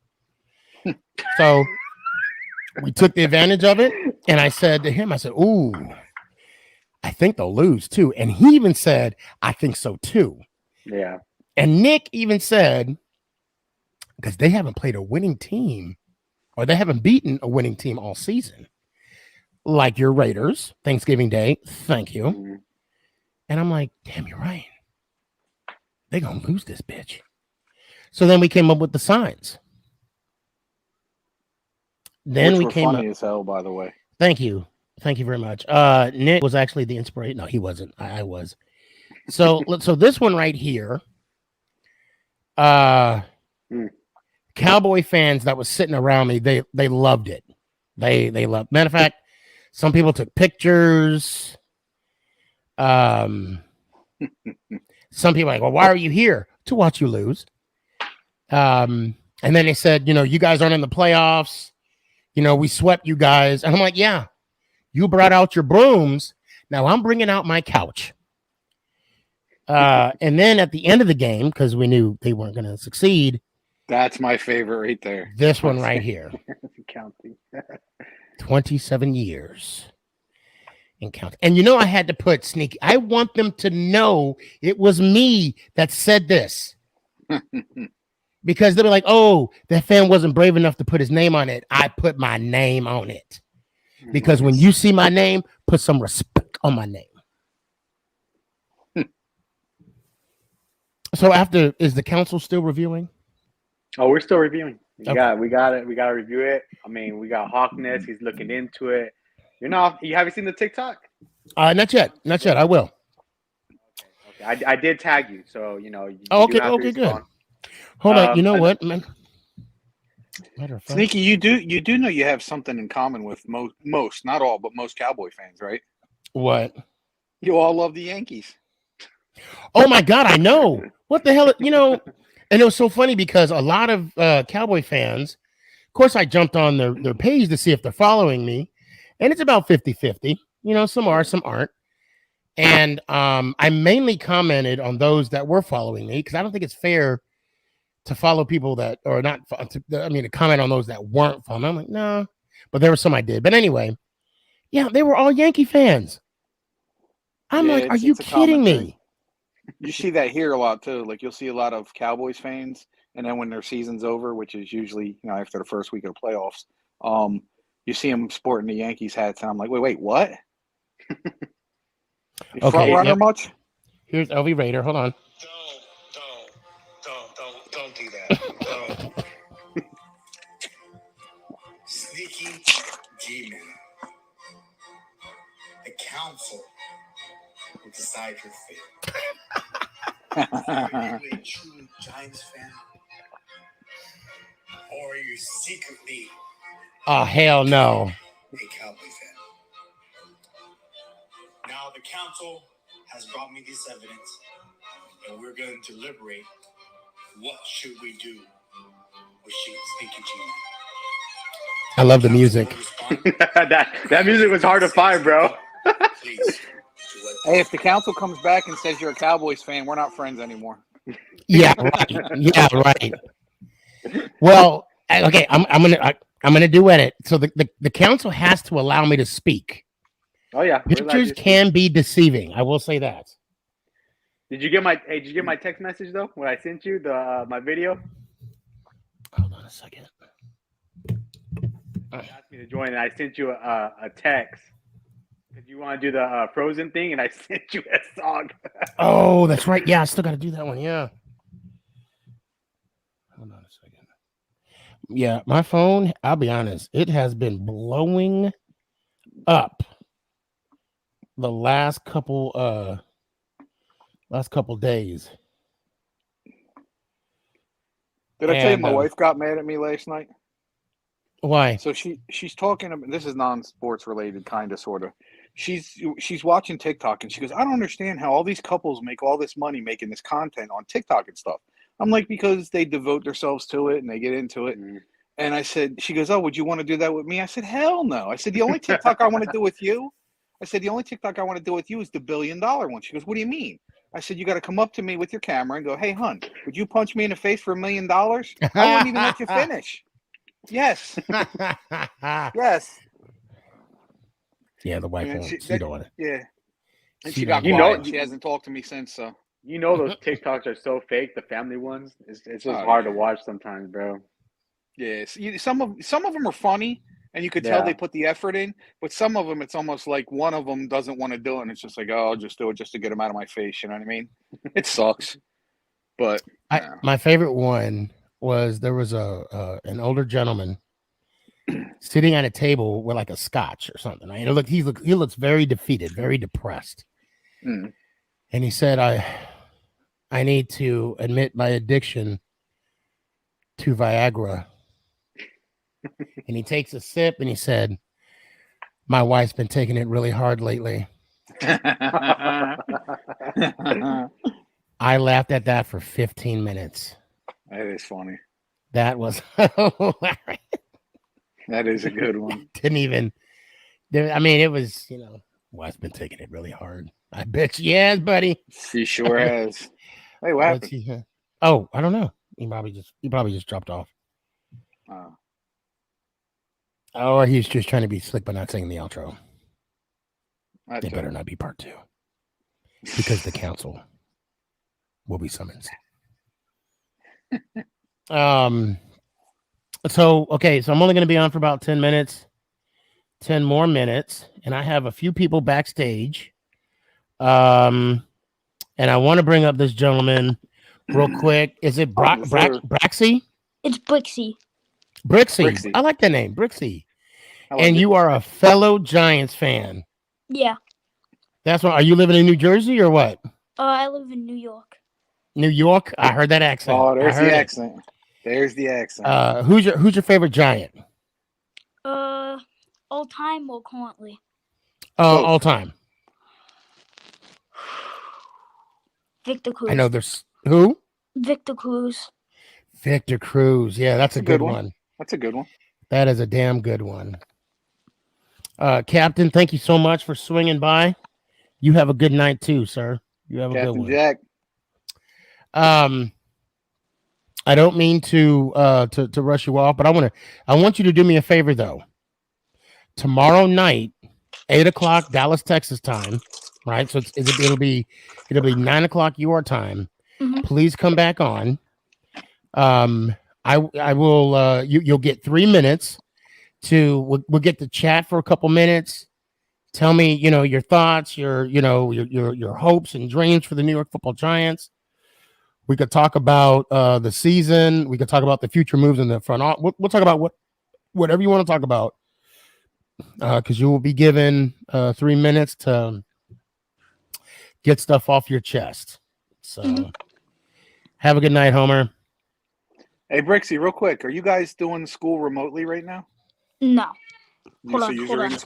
So we took the advantage of it. And I said to him, I said, ooh, I think they'll lose too. And he even said, I think so too. Yeah. And Nick even said, because they haven't played a winning team, or they haven't beaten a winning team all season, like your Raiders, Thanksgiving Day. Thank you. Mm-hmm. And I'm like, damn, you're right. They're going to lose this bitch. So then we came up with the signs. Then Which we were came funny up. as hell, by the way. Thank you. Thank you very much. Nick was actually the inspiration. No, he wasn't. I was. So this one right here, Cowboy fans that was sitting around me, they loved it. They loved. Matter of fact, some people took pictures. Some people are like, well, why are you here? To watch you lose. And then they said, you guys aren't in the playoffs. We swept you guys. And I'm like, yeah, you brought out your brooms. Now I'm bringing out my couch. And then at the end of the game, because we knew they weren't going to succeed. That's my favorite right there. This one right here. Counting. 27 years and count. And I had to put Sneaky. I want them to know it was me that said this. Because they'll be like, oh, that fan wasn't brave enough to put his name on it. I put my name on it. Because when you see my name, put some respect on my name. So is the council still reviewing? Oh, we're still reviewing. We Okay. got it. We got to review it. I mean, we got Hawkness. He's looking into it. You haven't seen the TikTok? Not yet. I will. Okay. I did tag you, so you Okay, do have to good. respond. Hold on. You know what, man? Matter of fact, Sneaky, you do know you have something in common with most, not all, but most Cowboy fans, right? what? You all love the Yankees. Oh my God, I know. What the hell? And it was so funny because a lot of Cowboy fans, of course, I jumped on their page to see if they're following me, and it's about 50-50. Some are, some aren't. And I mainly commented on those that were following me because I don't think it's fair to follow people that are not. To comment on those that weren't following. I'm like, no, but there were some I did. But anyway, yeah, they were all Yankee fans. I'm like, are you it's a common kidding thing. me? You see that here a lot too. Like you'll see a lot of Cowboys fans, and then when their season's over, which is usually after the first week of the playoffs, you see them sporting the Yankees hats, and I'm like, wait, what? You front runner much? Here's LV Raider. Hold on. Don't do that. Don't. Sneaky G-Man. The council will decide your fate. Are you a true Giants fan? Or are you secretly Oh, hell no. a Cowboy fan? Now the council has brought me this evidence, and we're going to deliberate what should we do with Sneaky G-Man. I love the music. that music was hard to find, bro. Please. Hey, if the council comes back and says you're a Cowboys fan, we're not friends anymore. Yeah, right. Yeah, right. Well, okay, I'm gonna do edit. So the council has to allow me to speak. Oh yeah, Pictures can be deceiving. I will say that. Did you get my text message though when I sent you my video? Hold on a second. You asked me to join, and I sent you a text Did you want to do the Frozen thing? And I sent you a song. Oh, that's right. Yeah, I still got to do that one. Yeah. Hold on a second. Yeah, my phone, I'll be honest, it has been blowing up the last couple days. Did I tell you And, my wife got mad at me last night? Why? So she's talking about, this is non-sports related, kind of, sort of. She's watching TikTok and she goes, I don't understand how all these couples make all this money making this content on TikTok and stuff. I'm like, because they devote themselves to it and they get into it. And I said, she goes, oh, would you want to do that with me? I said, hell no. I said, the only TikTok I want to do with you, I said, the only TikTok I want to do with you is the $1 billion one. She goes, what do you mean? I said, you got to come up to me with your camera and go, hey, hun, would you punch me in the face for $1 million? I wouldn't even let you finish. Yes. Yes. Yeah, the wife And won't. she don't want it. Yeah. And She she got don't quiet. want She hasn't talked to me since. So You know those TikToks are so fake. The family ones, it's just hard to watch sometimes, bro. yeah, some of them are funny, and you could tell they put the effort in. But some of them, it's almost like one of them doesn't want to do it, and it's just like, oh, I'll just do it just to get them out of my face. You know what I mean? It sucks. But my favorite one was there was an older gentleman sitting at a table with like a scotch or something. Right? He looks very defeated, very depressed. And he said, I need to admit my addiction to Viagra. And he takes a sip and he said, my wife's been taking it really hard lately. I laughed at that for 15 minutes. That is funny. That was hilarious. That is a good one. It was, wife's been taking it really hard. I bet she has, buddy. She sure has. Hey, what happened? Oh, I don't know. He probably just dropped off. Or he's just trying to be slick by not saying the outro. It better not be part 2. Because the council will be summoned. So I'm only going to be on for about 10 minutes. 10 more minutes. And I have a few people backstage. And I want to bring up this gentleman real quick. Is it Braxy? It's Brixie. Brixie. I like that name, Brixie. And you are a fellow Giants fan. Yeah. That's why. Are you living in New Jersey or what? I live in New York. New York? I heard that accent. Oh, there's the accent. There's the accent. Who's your favorite Giant? All time or currently? All time. Victor Cruz. I know there's who? Victor Cruz. Victor Cruz. Yeah, that's a good one. That's a good one. That is a damn good one. Captain, thank you so much for swinging by. You have a good night too, sir. You have a good one. Jack. I don't mean to rush you off, but I want you to do me a favor though. Tomorrow night, 8:00 Dallas, Texas time, right? So it'll be 9:00 your time. Mm-hmm. Please come back on. I will. You'll get 3 minutes we'll get to chat for a couple minutes. Tell me, your thoughts, your hopes and dreams for the New York Football Giants. We could talk about the season. We could talk about the future moves in the front. We'll talk about whatever you want to talk about. Because you will be given 3 minutes to get stuff off your chest. So have a good night, Homer. Hey, Brixie, real quick. Are you guys doing school remotely right now? No. Hold on.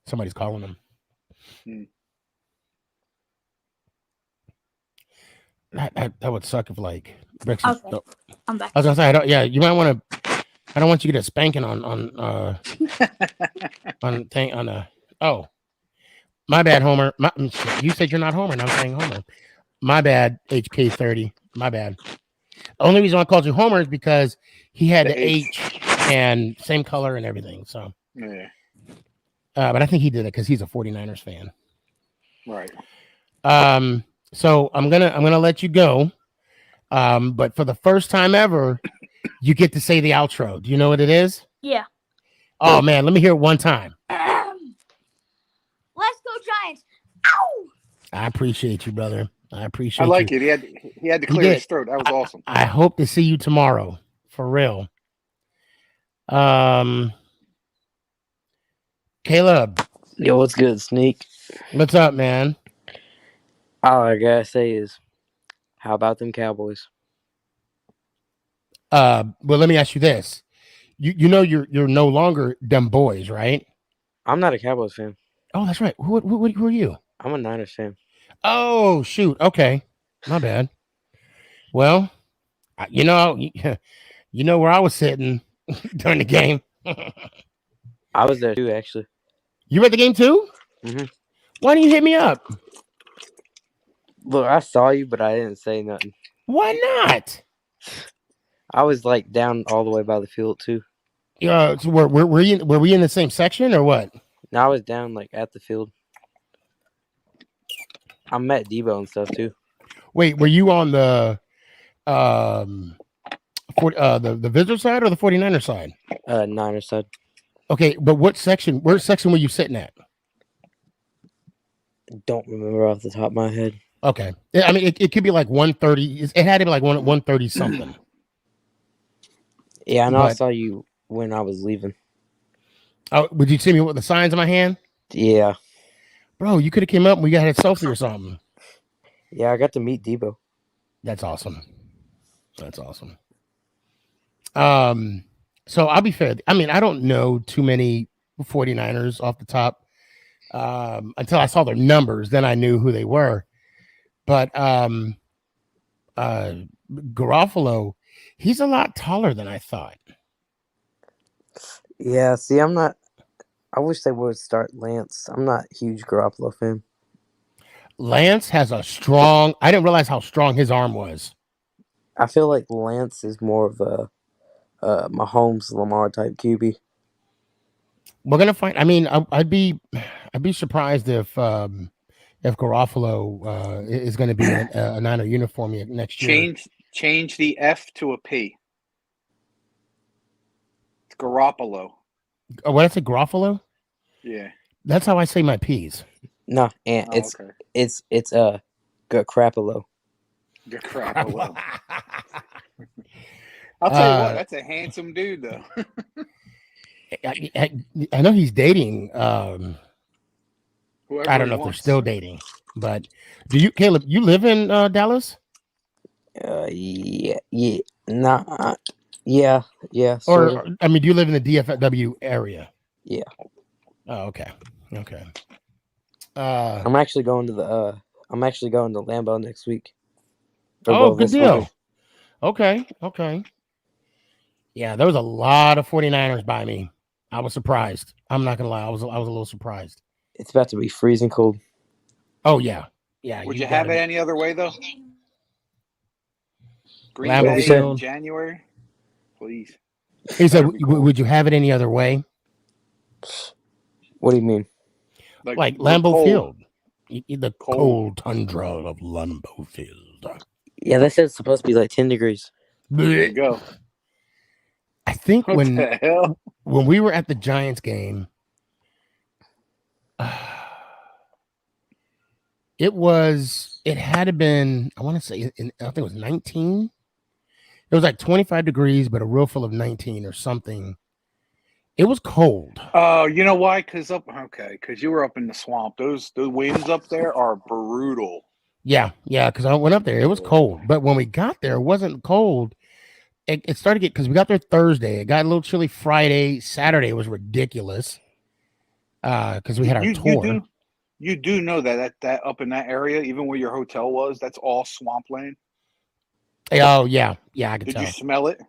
Somebody's calling them. That would suck if Brixie. Okay. I'm back. I was gonna say, you might want to. I don't want you to get a spanking on oh, my bad, Homer. You said you're not Homer, and I'm saying Homer. My bad, HK30. My bad. The only reason I called you Homer is because he had the H and same color and everything. So yeah. But I think he did it because he's a 49ers fan. Right. So I'm gonna let you go. But for the first time ever, you get to say the outro. Do you know what it is? Yeah. Oh man, let me hear it one time. I appreciate you, brother. I appreciate I like you. it. He had to He clear did. his throat. That was awesome. I hope to see you tomorrow. For real. Caleb, Yo, what's good, Sneak? what's up, man? All I gotta say is, how about them Cowboys? Well, let me ask you this. You know you're no longer them boys, right? I'm not a Cowboys fan. Oh, that's right. Who are you? I'm a Niners fan. Oh, shoot. Okay. My bad. Well, you know, you know where I was sitting during the game. I was there too, actually. You were at the game too? Mm-hmm. Why didn't you hit me up? Look, I saw you, but I didn't say nothing. Why not? I was like down all the way by the field too. So were we in the same section or what? No, I was down like at the field. I met Debo and stuff too. Wait, were you on the the visitor side or the 49er side? Niners side. Okay, but what section? Where section were you sitting at? Don't remember off the top of my head. Okay, I mean it could be like 130. It had to be like 130 something. Yeah, I know. I saw you when I was leaving. Oh, would you see me with the signs in my hand? Yeah, bro, you could have came up and we got a selfie or something. Yeah, I got to meet Debo. That's awesome. That's awesome. So I'll be fair. I mean, I don't know too many 49ers off the top. Until I saw their numbers, then I knew who they were. But Garofalo, he's a lot taller than I thought. Yeah, see, I'm not. I wish they would start Lance. I'm not a huge Garoppolo fan. Lance has a strong. I didn't realize how strong his arm was. I feel like Lance is more of a Mahomes, Lamar type QB. We're gonna find. I mean, I'd be surprised if Garofalo is going to be in a Niner uniform next year. Change the F to a P. It's Garoppolo. Oh, what I say, Garofalo? Yeah, that's how I say my P's. No, and it's Garoppolo. Garoppolo. I'll tell you what, that's a handsome dude, though. I know he's dating. I don't know if they're still dating, but do you, Caleb? You live in Dallas? Yeah, not, yeah. Or I mean, do you live in the DFW area? Yeah. Oh, okay. I'm actually going to Lambeau next week. Oh, good deal. Okay. Yeah, there was a lot of 49ers by me. I was surprised. I'm not gonna lie. I was a little surprised. It's about to be freezing cold. Oh yeah. Would you have it any other way though? Green Lambeau Bay Field. in January, please. He said, "Would you have it any other way?" What do you mean? Like Lambeau Field, the cold tundra of Lambeau Field. Yeah, they said it's supposed to be like 10 degrees. There you go. I think What the hell? when we were at the Giants game, it had to been, I want to say, I think it was 19. It was like 25 degrees, but a room full of 19 or something. It was cold. Oh, you know why? Because you were up in the swamp. The winds up there are brutal. Yeah, because I went up there. It was cold, but when we got there, it wasn't cold. It started to get, because we got there Thursday. It got a little chilly Friday. Saturday was ridiculous because we had our tour. You do know that up in that area, even where your hotel was, that's all swampland. Oh yeah, I could tell. Did you smell it?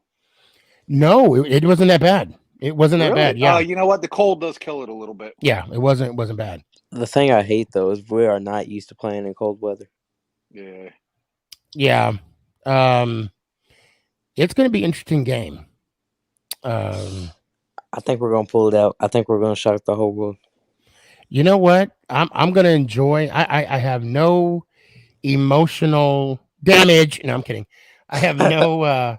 No, it wasn't that bad. It wasn't that bad. Yeah. You know what? The cold does kill it a little bit. Yeah, it wasn't bad. The thing I hate though is we are not used to playing in cold weather. Yeah. Yeah. It's going to be an interesting game. I think we're going to pull it out. I think we're going to shock the whole world. You know what? I'm going to enjoy. I have no emotional damage. No, I'm kidding. I have no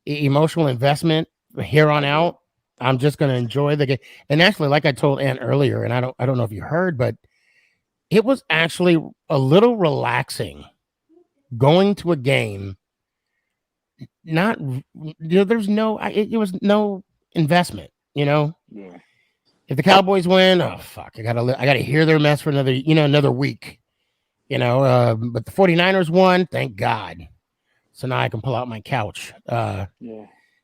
emotional investment here on out. I'm just going to enjoy the game. And actually, like I told Ann earlier, and I don't know if you heard, but it was actually a little relaxing going to a game. Not, there's no, it was no investment, Yeah. If the Cowboys win, oh fuck, I gotta hear their mess for another week, but the 49ers won, thank God. So now I can pull out my couch. Yeah.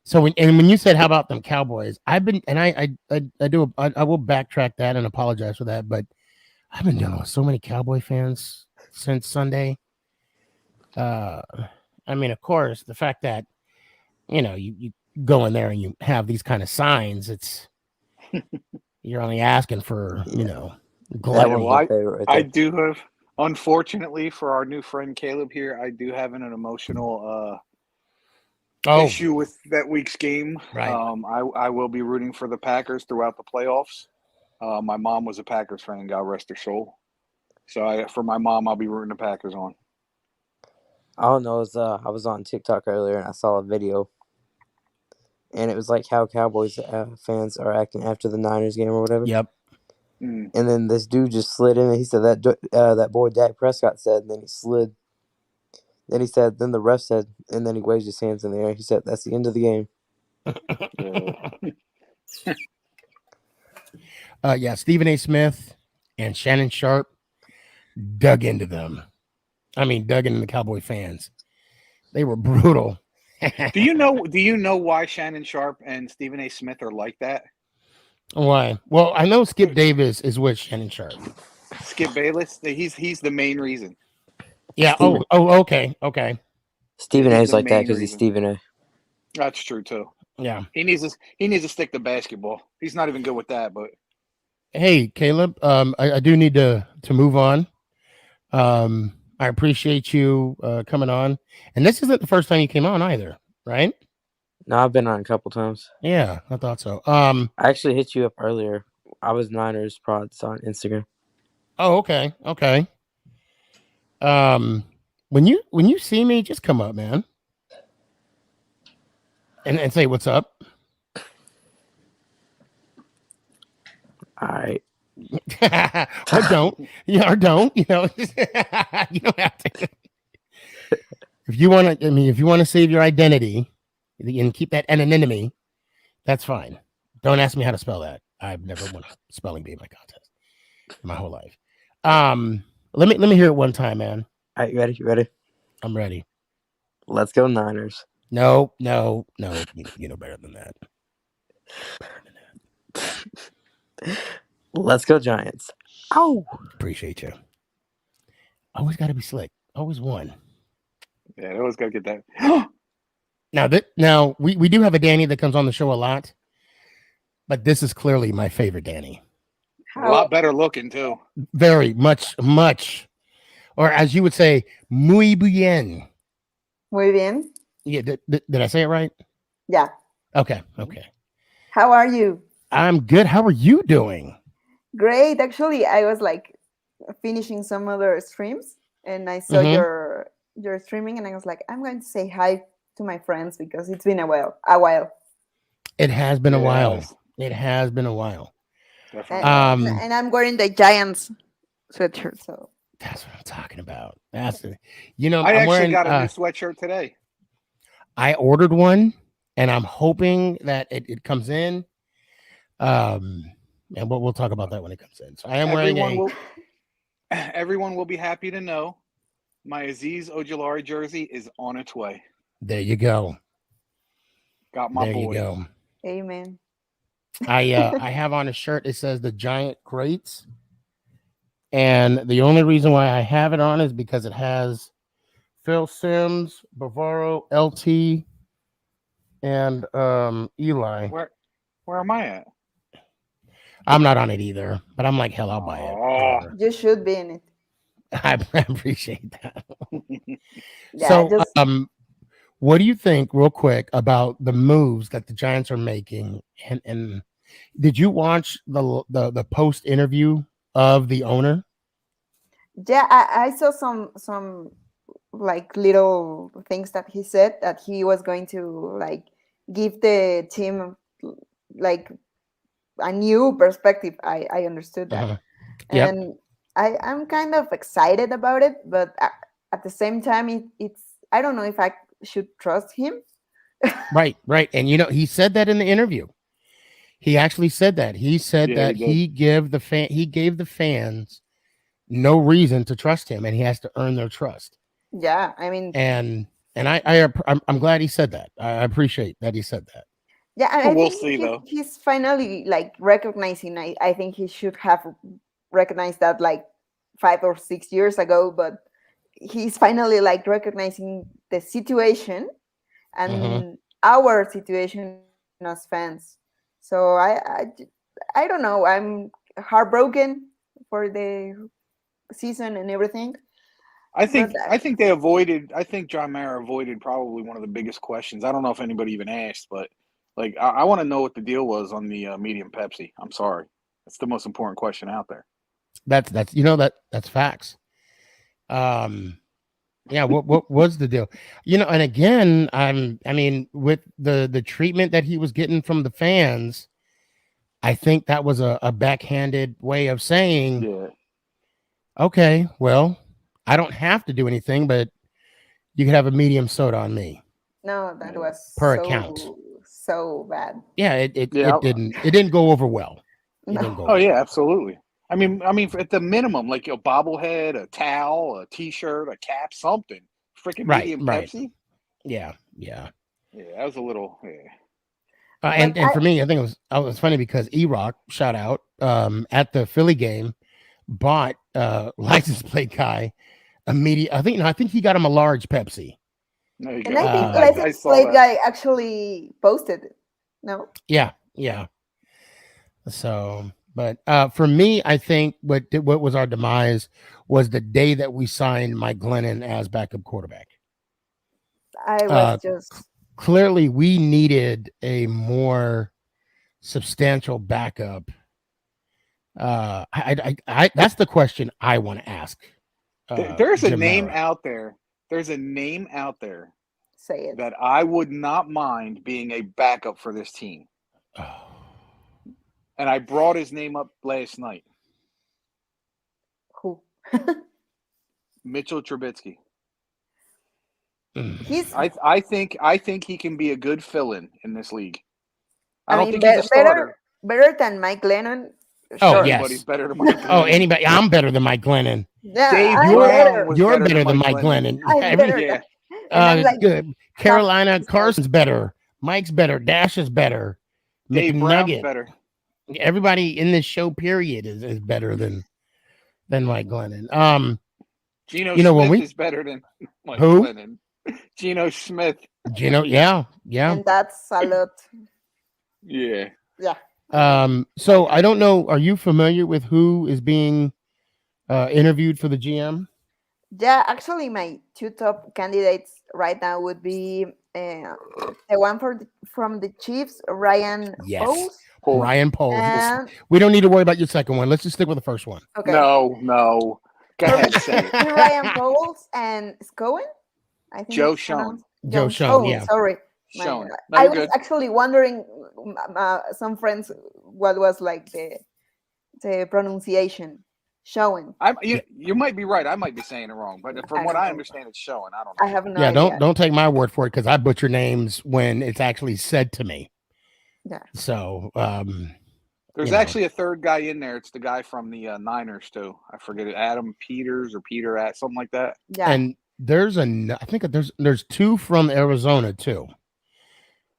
So when you said how about them Cowboys, I've been, and I will backtrack that and apologize for that, but I've been dealing with so many Cowboy fans since Sunday. I mean, of course, the fact that you go in there and you have these kind of signs, you're only asking for That gluttony. one's my favorite right there. I do have, unfortunately for our new friend Caleb here, I do have an emotional issue with that week's game. Right. I will be rooting for the Packers throughout the playoffs. My mom was a Packers fan, God rest her soul. So for my mom, I'll be rooting the Packers on. All I know is I was on TikTok earlier and I saw a video, and it was like how Cowboys fans are acting after the Niners game or whatever. Yep. And then this dude just slid in and he said that boy Dak Prescott said, and then he slid. Then he said, then the ref said, and then he waved his hands in the air. He said, "That's the end of the game." Yeah, Stephen A. Smith and Shannon Sharp dug into them. I mean, dug into the Cowboy fans. They were brutal. Do you know why Shannon Sharp and Stephen A. Smith are like that? Why? Well, I know Skip Davis is with Shannon Sharp. Skip Bayless, he's the main reason. Yeah. Steven. Okay. Stephen He's A's the like that main because he's reason. Stephen A. That's true too. Yeah. He needs to stick to basketball. He's not even good with that, but Hey, Caleb. I do need to move on. I appreciate you coming on, and this isn't the first time you came on either, right? No, I've been on a couple times. Yeah, I thought so. I actually hit you up earlier. I was Niners Prods on Instagram. Oh, okay. When you see me, just come up, man, and say what's up. All right. or don't. You don't. You don't have to. If you want to save your identity and keep that anonymity, that's fine. Don't ask me how to spell that. I've never won a spelling bee in my contest in my whole life. Let me hear it one time, man. All right, you ready? I'm ready. Let's go Niners. No. You know better than that. Let's go Giants. Oh, Appreciate you. Always got to be slick. Always won. yeah, I always gotta get that. Now we do have a Danny that comes on the show a lot, but this is clearly my favorite Danny. A lot better looking too. Very much, or as you would say, muy bien. Muy bien. Yeah, did I say it right? Yeah. Okay. How are you? I'm good. How are you doing? Great. Actually, I was like finishing some other streams and I saw your streaming and I was like, I'm going to say hi to my friends because it's been a while. It has been a while. Yes. It has been a while. Definitely. And I'm wearing the Giants sweatshirt, so That's what I'm talking about. I I'm actually wearing, got a new sweatshirt today. I ordered one and I'm hoping that it comes in. And we'll talk about that when it comes in. So I am Everyone will be happy to know my Aziz Ojulari jersey is on its way. There you go. Got my boy. You go. amen. I have on a shirt. It says the Giant Greats, and the only reason why I have it on is because it has Phil Simms, Bavaro, LT, and Eli. Where am I at? I'm not on it either, but I'm like, hell, I'll buy it. Oh. Whatever. You should be in it. I appreciate that. Yeah, So, what do you think, real quick, about the moves that the Giants are making? And did you watch the post interview of the owner? Yeah, I saw some like little things that he said that he was going to like give the team like a new perspective. I understood that. Yep. And I'm kind of excited about it, but at the same time, it's I don't know if I should trust him. Right. And he said that in the interview. He actually said that. He said that he gave the fans no reason to trust him, and he has to earn their trust. Yeah, I mean, and I'm glad he said that. I appreciate that he said that. Yeah, and I We'll think see, though. he's finally like recognizing. I think he should have recognized that like 5 or 6 years ago, but he's finally like recognizing the situation and our situation as fans. So I don't know. I'm heartbroken for the season and everything. I think they avoided. I think John Mara avoided probably one of the biggest questions. I don't know if anybody even asked, but like I want to know what the deal was on the medium Pepsi. I'm sorry, that's the most important question out there. That's facts. Yeah. What was the deal? And again, I mean, with the treatment that he was getting from the fans, I think that was a backhanded way of saying, Yeah. Okay, well, I don't have to do anything, but you could have a medium soda on me. No, that was per account. So bad. Yeah, it didn't go over well. It didn't go over yeah, absolutely. I mean, at the minimum, like a bobblehead, a towel, a T-shirt, a cap, something. Freaking medium Pepsi. Yeah. Yeah, that was a little. Yeah. And for me, I think it was funny because E-Rock, shout out, at the Philly game, bought license plate guy immediate. I think he got him a large Pepsi. And I think license plate guy actually posted it. No. Yeah. So, but for me, I think what was our demise was the day that we signed Mike Glennon as backup quarterback. I was just clearly we needed a more substantial backup. I that's the question I want to ask. There's a name out there. There's a name out there. Say it. That I would not mind being a backup for this team. And I brought his name up last night. Who? Mitchell Trubisky. I think he can be a good fill-in in this league. I don't think he's a starter. Better than Mike Glennon. Sure. Yes. Anybody's better than Mike Glennon. Oh, anybody. I'm better than Mike Glennon. Yeah, Dave you're better than Mike Glennon. Good. Carolina Carson's better. Mike's better. Dash is better. Dave Brown's better. Everybody in this show, period, is better than Mike Glennon. Geno Smith is better than Mike Glennon. Geno Smith. Yeah. And that's a lot. Yeah. So I don't know. Are you familiar with who is being interviewed for the GM? Yeah, actually, my two top candidates right now would be the one from the Chiefs, Ryan Poles. Ryan Poles. We don't need to worry about your second one. Let's just stick with the first one. Okay. No. Go ahead, say it. Ryan Poles and Cohen. I think Joe Schoen. Joe Schoen. Yeah. Sorry. Schoen. I was actually wondering, some friends, what was like the pronunciation. Schoen. You might be right. I might be saying it wrong, but from what I understand, it's Schoen. I don't know. I have no idea. Don't take my word for it because I butcher names when it's actually said to me. Yeah. So there's actually a third guy in there. It's the guy from the Niners too. I forget it. Adam Peters or Peter at something like that. Yeah. And I think there's two from Arizona too.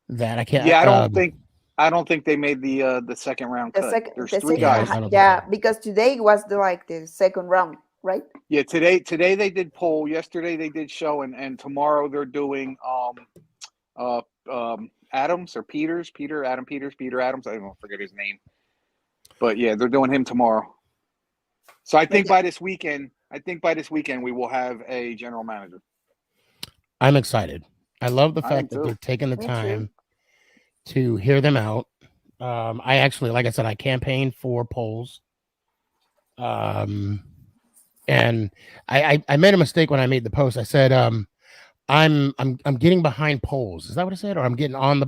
That I can't. Yeah, I don't think they made the second round cut. There's three guys. Yeah, because today was the second round, right? Yeah, today they did poll. Yesterday they did show, and tomorrow they're doing Adams or Peters, Peter Adams. I don't forget his name, but yeah, they're doing him tomorrow. So I think by this weekend we will have a general manager. I'm excited. I love the fact that they're taking the time to hear them out. I actually, like I said, I campaigned for polls. And I made a mistake when I made the post. I said, I'm getting behind polls. Is that what I said? Or I'm getting on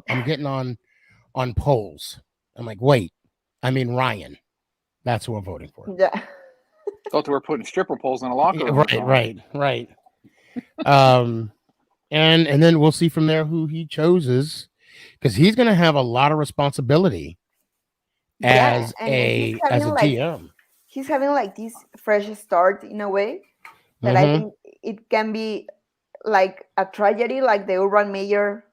polls. I'm like, wait, I mean Ryan. That's who I'm voting for. Yeah. Thought they were putting stripper poles in a locker Yeah, room. or something. right. And then we'll see from there who he chooses, because he's going to have a lot of responsibility Yeah, as and a GM. he's having like this fresh start in a way that I Mhm. think it can be like a tragedy, like the urban mayor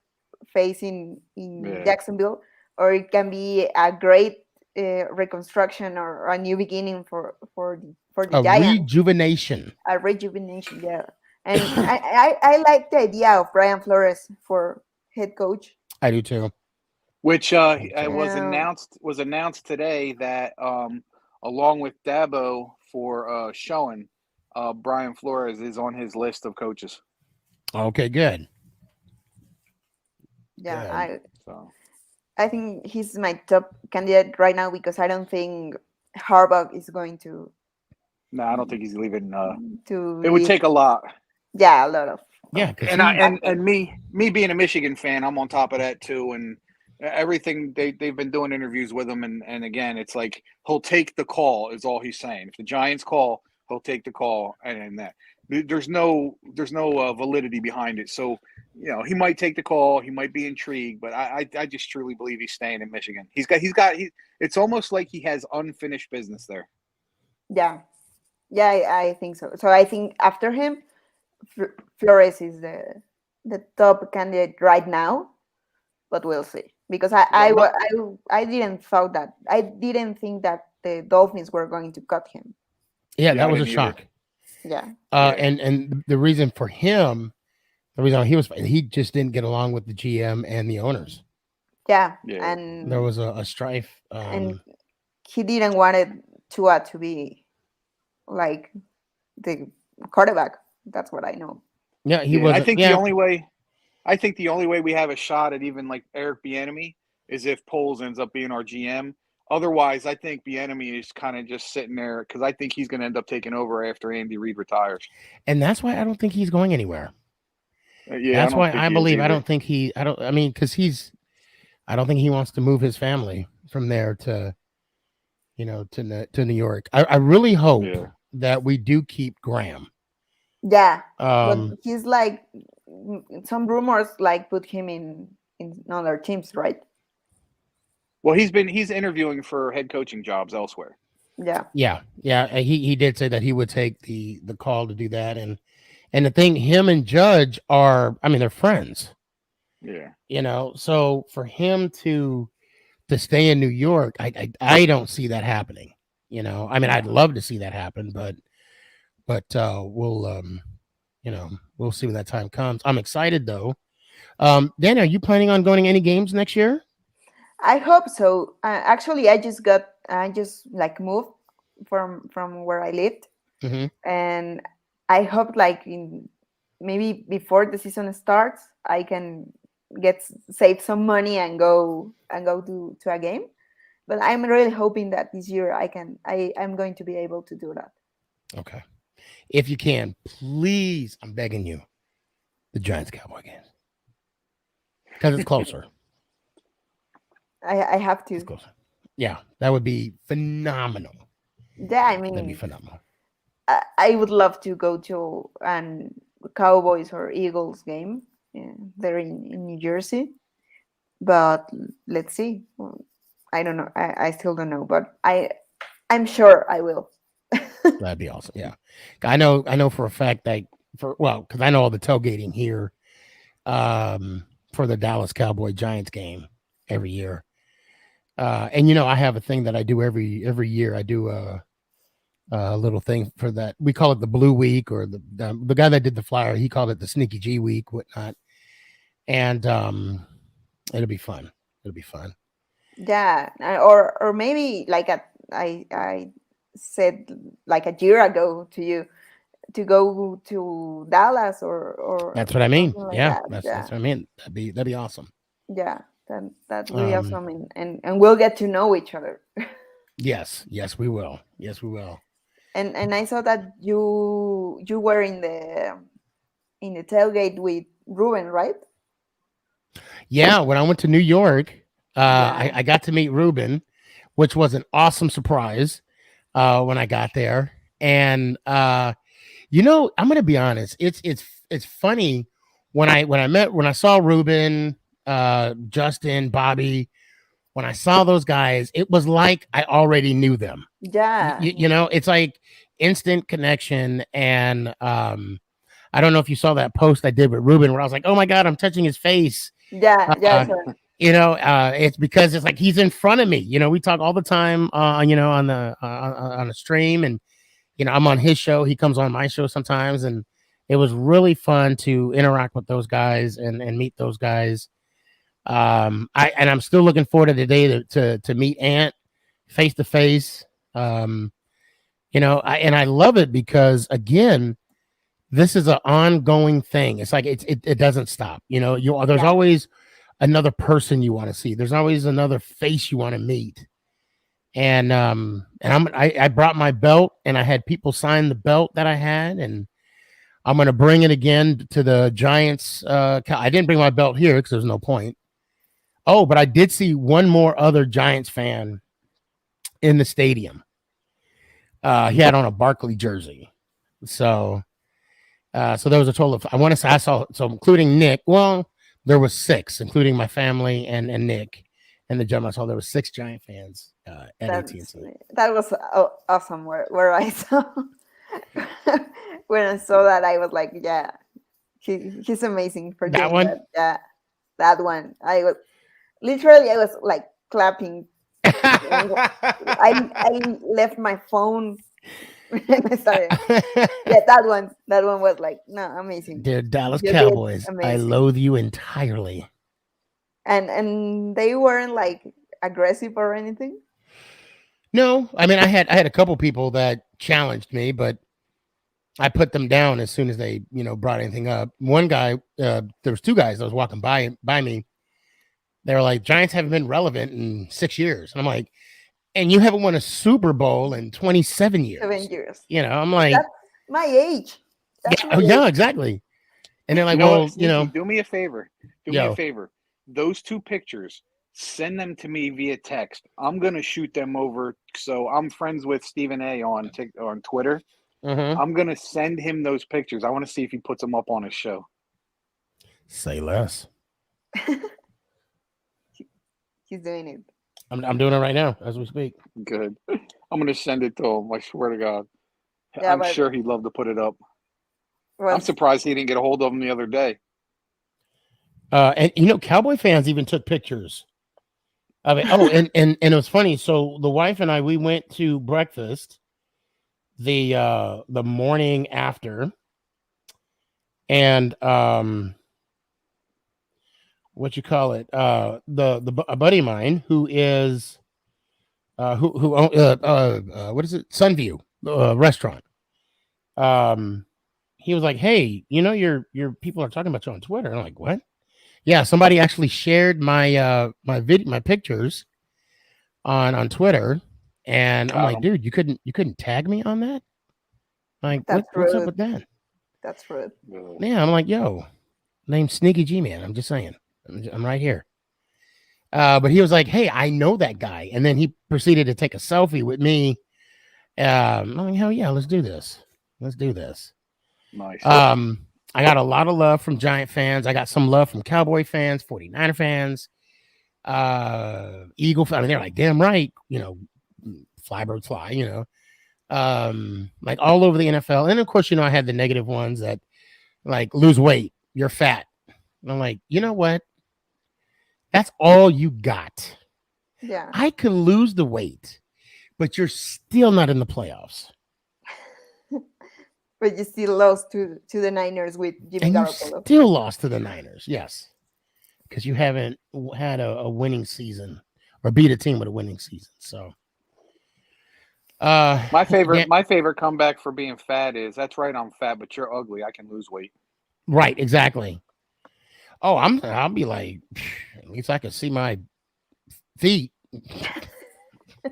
face in Yeah. Jacksonville, or it can be a great reconstruction or a new beginning for the A Giants, rejuvenation. a rejuvenation. Yeah, and I like the idea of Brian Flores for head coach. I do too. Which was Um, announced today that along with Dabo for showing, Brian Flores is on his list of coaches. Okay, good. yeah, Good. So I think he's my top candidate right now because I don't think Harbaugh is going no, I don't think he's leaving. to It would leave. take a lot. Yeah, a lot of. Yeah, because And me being a Michigan fan, I'm on top of that too. And everything they've been doing interviews with him, and again, it's like he'll take the call is all he's saying. If the Giants call, he'll take the call, and that there's no validity behind it. So he might take the call, he might be intrigued, but I just truly believe he's staying in Michigan. It's almost like he has unfinished business there. Yeah, I think so. So I think after him, Flores is the top candidate right now, but we'll see. Because I didn't think that the Dolphins were going to cut him. yeah, Yeah, that I was a didn't either. shock. Yeah. And the reason for him, the reason he just didn't get along with the GM and the owners. Yeah, Yeah. and There was a strife. and he didn't want it Tua to be like the quarterback. That's what I know. Yeah, he Yeah, was. I think the only way we have a shot at even like Eric Bieniemy is if Poles ends up being our GM. Otherwise, I think Bieniemy is kind of just sitting there because I think he's going to end up taking over after Andy Reid retires. And that's why I don't think he's going anywhere. Yeah, That's why think I he is believe I either. don't think he. I don't. I mean, because I don't think he wants to move his family from there to, to New York. I really hope that we do keep Graham. Yeah, but he's like some rumors like put him in other teams, right? Well, he's interviewing for head coaching jobs elsewhere. Yeah. Yeah. He did say that he would take the call to do that, and the thing, him and Judge are, I mean, they're friends. Yeah. So for him to stay in New York, I don't see that happening. I mean, I'd love to see that happen, but we'll we'll see when that time comes. I'm excited though. Dan, are you planning on going to any games next year? I hope so. Actually, I just like moved from where I lived, and I hope like maybe before the season starts, I can save some money and go to a game. But I'm really hoping that this year I'm going to be able to do that. Okay, if you can, please, I'm begging you, the Giants Cowboy games, because it's closer. I have to. Yeah, that would be phenomenal. Yeah, I mean, that'd be phenomenal. I would love to go to an Cowboys or Eagles game. They're in New Jersey, but let's see. I don't know. I still don't know, but I'm sure I will. That'd be awesome. Yeah, I know for a fact that because I know all the tailgating here, for the Dallas Cowboy Giants game every year. And I have a thing that I do every year. I do a little thing for that. We call it the Blue Week, or the guy that did the flyer, he called it the Sneakyg Week, whatnot. And it'll be fun. Yeah, or maybe like I said like a year ago to you to go to Dallas or that's what I mean. Like yeah, that. that's what I mean. That'd be awesome. Yeah, that's really awesome, and we'll get to know each other. Yes, we will. And I saw that you were in the tailgate with Ruben, right? Yeah, when I went to New York, I got to meet Ruben, which was an awesome surprise when I got there. And you know, I'm gonna be honest. It's funny when I saw Ruben, Justin, Bobby. When I saw those guys, it was like I already knew them. Yeah. You know, it's like instant connection. And I don't know if you saw that post I did with Ruben where I was like, oh my God, I'm touching his face. Yeah. Yeah. You know, it's because it's like he's in front of me. You know, we talk all the time, you know, on the stream, and you know, I'm on his show. He comes on my show sometimes, and it was really fun to interact with those guys and meet those guys. I'm still looking forward to the day to meet Ant face to face. You know, I love it because again, this is an ongoing thing. It's like it doesn't stop. You know, there's always another person you want to see. There's always another face you want to meet. And I brought my belt, and I had people sign the belt that I had, and I'm gonna bring it again to the Giants. I didn't bring my belt here because there's no point. Oh, but I did see one more other Giants fan in the stadium. He had on a Barkley jersey. So there was a total of, I saw, so including Nick, well, there was 6, including my family and Nick and the gym. I saw there was 6 Giant fans at AT&T. That was awesome where I saw, when I saw that, I was like, yeah, he's amazing for that one. That one. I was like clapping. I left my phone. I started. Yeah, that one was like, no, amazing. Dear Dallas Cowboys, I loathe you entirely. And they weren't like aggressive or anything. No, I mean, I had a couple people that challenged me, but I put them down as soon as they, you know, brought anything up. One guy, there was 2 guys that was walking by me. They were like, Giants haven't been relevant in 6 years. And I'm like, and you haven't won a Super Bowl in 27 years. 7 years. You know, I'm like, that's my age. Yeah, exactly. And they're like, well, Sneaky, you know, do me a favor. Me a favor. Those 2 pictures, send them to me via text. I'm gonna shoot them over. So I'm friends with Stephen A on Twitter. Mm-hmm. I'm gonna send him those pictures. I want to see if he puts them up on his show. Say less. He's doing it. I'm doing it right now as we speak. Good. I'm gonna send it to him. I swear to God. Yeah, I'm sure he'd love to put it up. Well, I'm surprised he didn't get a hold of him the other day. And you know, Cowboy fans even took pictures of it. Oh, and it was funny. So the wife and I, we went to breakfast the morning after, and what you call it? A buddy of mine who is who what is it? Sunview restaurant. He was like, hey, you know, your people are talking about you on Twitter. And I'm like, what? Yeah, somebody actually shared my my pictures on Twitter, and I'm like, dude, you couldn't tag me on that? Like, what's up with that? That's rude. Yeah, I'm like, yo, name's Sneakyg, man. I'm just saying, I'm right here. But he was like, hey, I know that guy, and then he proceeded to take a selfie with me. I'm like, hell yeah, let's do this. Nice. I got a lot of love from Giant fans. I got some love from Cowboy fans, 49er fans, Eagle fans. I mean, they're like, damn right, you know, fly birds fly, you know, like all over the NFL. And of course, you know, I had the negative ones that like lose weight, you're fat. And I'm like, you know what? That's all you got. Yeah. I can lose the weight, but you're still not in the playoffs. But you still lost to the Niners with Jimmy Garoppolo. Still lost to the Niners, yes. Because you haven't had a winning season or beat a team with a winning season. So my favorite comeback for being fat is, that's right, I'm fat, but you're ugly. I can lose weight. Right, exactly. Oh, I'll be like, at least I can see my feet.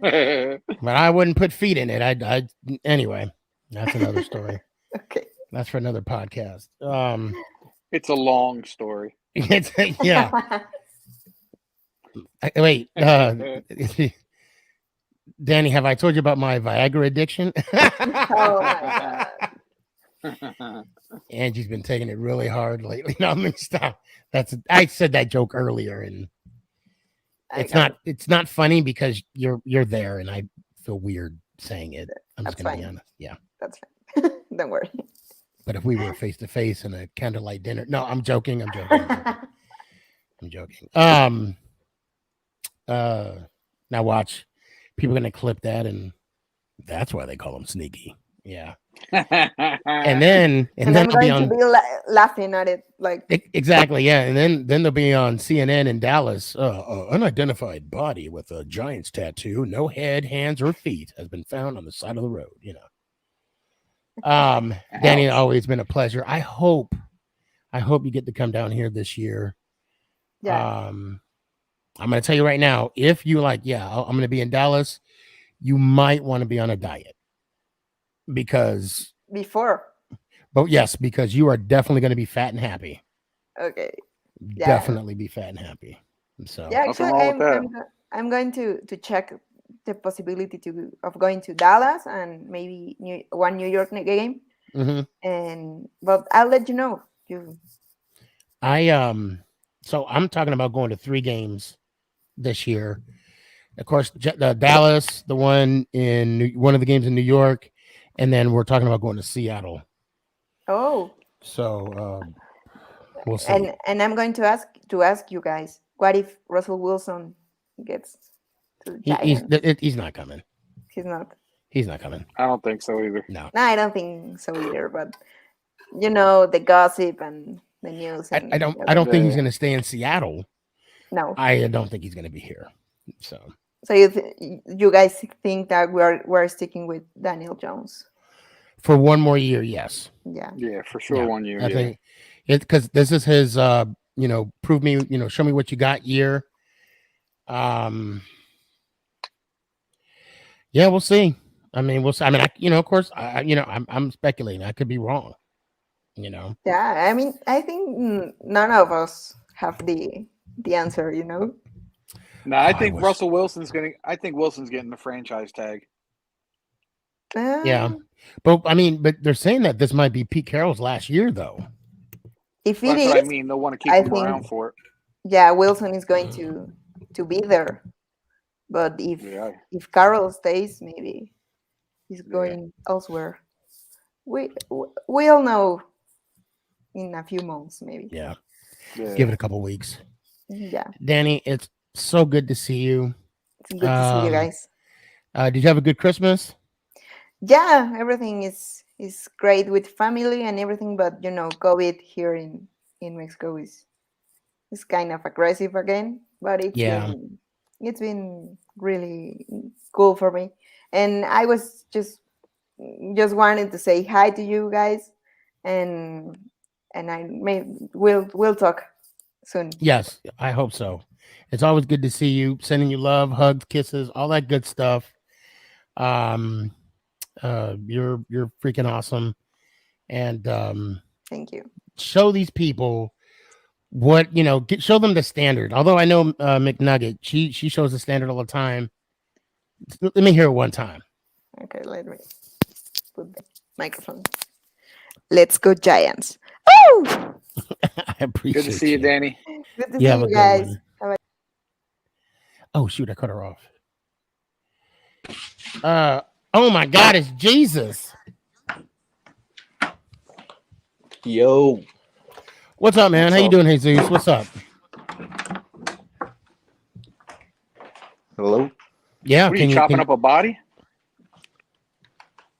But I wouldn't put feet in it. I anyway, that's another story. Okay. That's for another podcast. It's a long story. Yeah. Wait. Danny, have I told you about my Viagra addiction? Oh my god. Angie's been taking it really hard lately. No, I mean, stop. I said that joke earlier, and it's not funny because you're there, and I feel weird saying it. I'm just gonna be honest. Yeah, that's fine. Don't worry. But if we were face to face in a candlelight dinner, no, I'm joking. I'm joking. Now watch. People are gonna clip that, and that's why they call him Sneaky. Yeah. and then I'm going to be laughing at it, like exactly, yeah. And then they'll be on CNN in Dallas. Unidentified body with a Giants tattoo, no head, hands, or feet has been found on the side of the road. You know. Danny, always been a pleasure. I hope you get to come down here this year. Yeah. I'm gonna tell you right now, if you I'm gonna be in Dallas, you might want to be on a diet. Because you are definitely going to be fat and happy. Okay. Yeah. Definitely be fat and happy. So yeah, actually, I'm going to check the possibility of going to Dallas and maybe one New York game. Mm-hmm. But I'll let you know. So I'm talking about going to 3 games this year. Of course, the Dallas, one of the games in New York. And then we're talking about going to Seattle. Oh. So we'll see. And I'm going to ask you guys, what if Russell Wilson gets to the Giants? He's not coming. He's not. He's not coming. I don't think so either. No, I don't think so either. But the gossip and the news. I don't think he's going to stay in Seattle. No. I don't think he's going to be here. So you guys think that we're sticking with Daniel Jones for one more year? Yes. Yeah, for sure. 1 year. I think because this is his prove me, show me what you got year. Yeah, we'll see. I mean, we'll see. I mean, of course, I'm speculating. I could be wrong. Yeah, I mean, I think none of us have the answer. No, I think Russell Wilson's getting. I think Wilson's getting the franchise tag. Yeah, but they're saying that this might be Pete Carroll's last year, though. If That's what I mean. They'll want to keep him around for it. Yeah, Wilson is going to be there, but if Carroll stays, maybe he's going elsewhere. We'll know in a few months, maybe. Yeah. Give it a couple weeks. Yeah. Danny, it's so good to see you. It's good to see you guys. Did you have a good Christmas? Yeah, everything is great with family and everything, but COVID here in Mexico is kind of aggressive again. But it's been really cool for me, and I was just wanted to say hi to you guys, and we'll talk soon. Yes, I hope so. It's always good to see you. Sending you love, hugs, kisses, all that good stuff. You're freaking awesome, and thank you. Show these people what show them the standard. Although I know McNugget, she shows the standard all the time. Let me hear it one time. Okay, let me put the microphone. Let's go Giants! Oh, I appreciate. Good to see you, Danny. Good to see you guys. Oh shoot, I cut her off. Oh my God, it's Jesus. Yo. What's up, man? How you doing, Jesus? What's up? Hello? Yeah. What are you chopping up a body?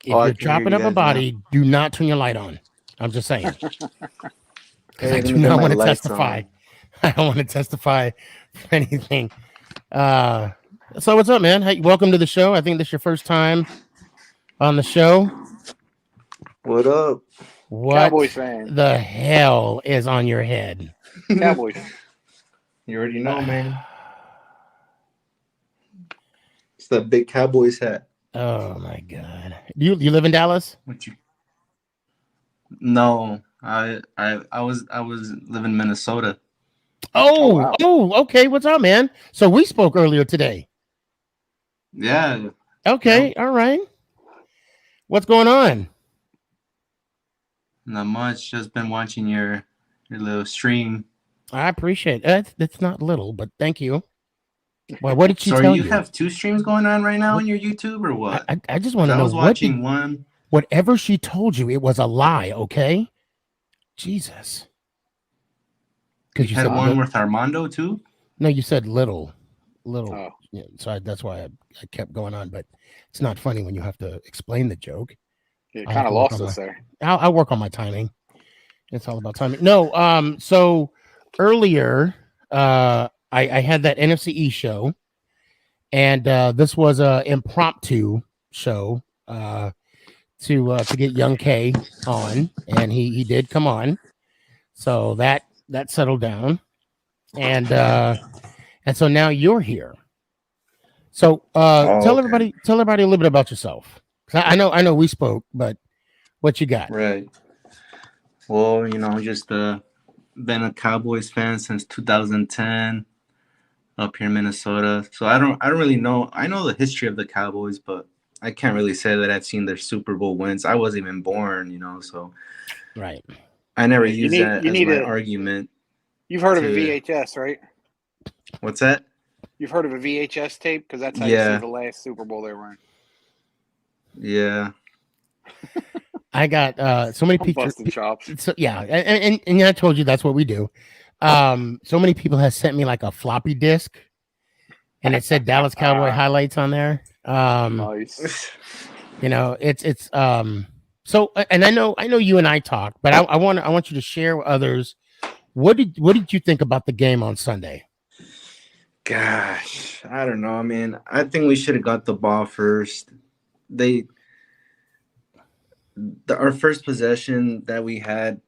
If you're chopping up a body, do not turn your light on. I'm just saying. Because I do not want to testify. I don't want to testify for anything. So what's up, man? Hey, welcome to the show. I think this is your first time on the show. What up? What Cowboys fan. The hell is on your head? Cowboys. You already know, man. It's that big Cowboys hat. Oh my God. You live in Dallas? No, I was living in Minnesota. Oh, okay. What's up, man? So we spoke earlier today. Yeah, Okay, all right. What's going on? Not much. Just been watching your little stream. I appreciate it. That's not little, but thank you. Well, what did she So tell you you? have 2 streams going on right now What- on your YouTube or what? I just want 'Cause to I know was what did watching one. whatever she told you, it was a lie, okay? Jesus. You Because you had said one with Armando too? no, you said little. Oh. Yeah, so that's why I kept going on, but it's not funny when you have to explain the joke. You I have kind of to work lost on us my there. I'll work on my timing. It's all about timing. No, so earlier I had that NFC East show, and this was a impromptu show to get Young K on, and he did come on. So that settled down. And so now you're here. So tell okay. everybody a little bit about yourself. 'Cause I know we spoke, but what you got? Right. Well, just been a Cowboys fan since 2010 up here in Minnesota. So I don't really know. I know the history of the Cowboys, but I can't really say that I've seen their Super Bowl wins. I wasn't even born, so Right. I never Yeah, use that you as need my a. argument You've heard of a to VHS, right? what's that? You've heard of a VHS tape because that's how you see Yeah. the last Super Bowl they were in. Yeah. I got so many I'm pictures. busting chops. So yeah, and I told you that's what we do. So many people have sent me like a floppy disk, and it said Dallas Cowboy highlights on there. Nice. It's so, and I know you and I talked, but I want you to share with others. What did you think about the game on Sunday? Gosh, I don't know. I mean, I think we should have got the ball first. Our first possession that we had,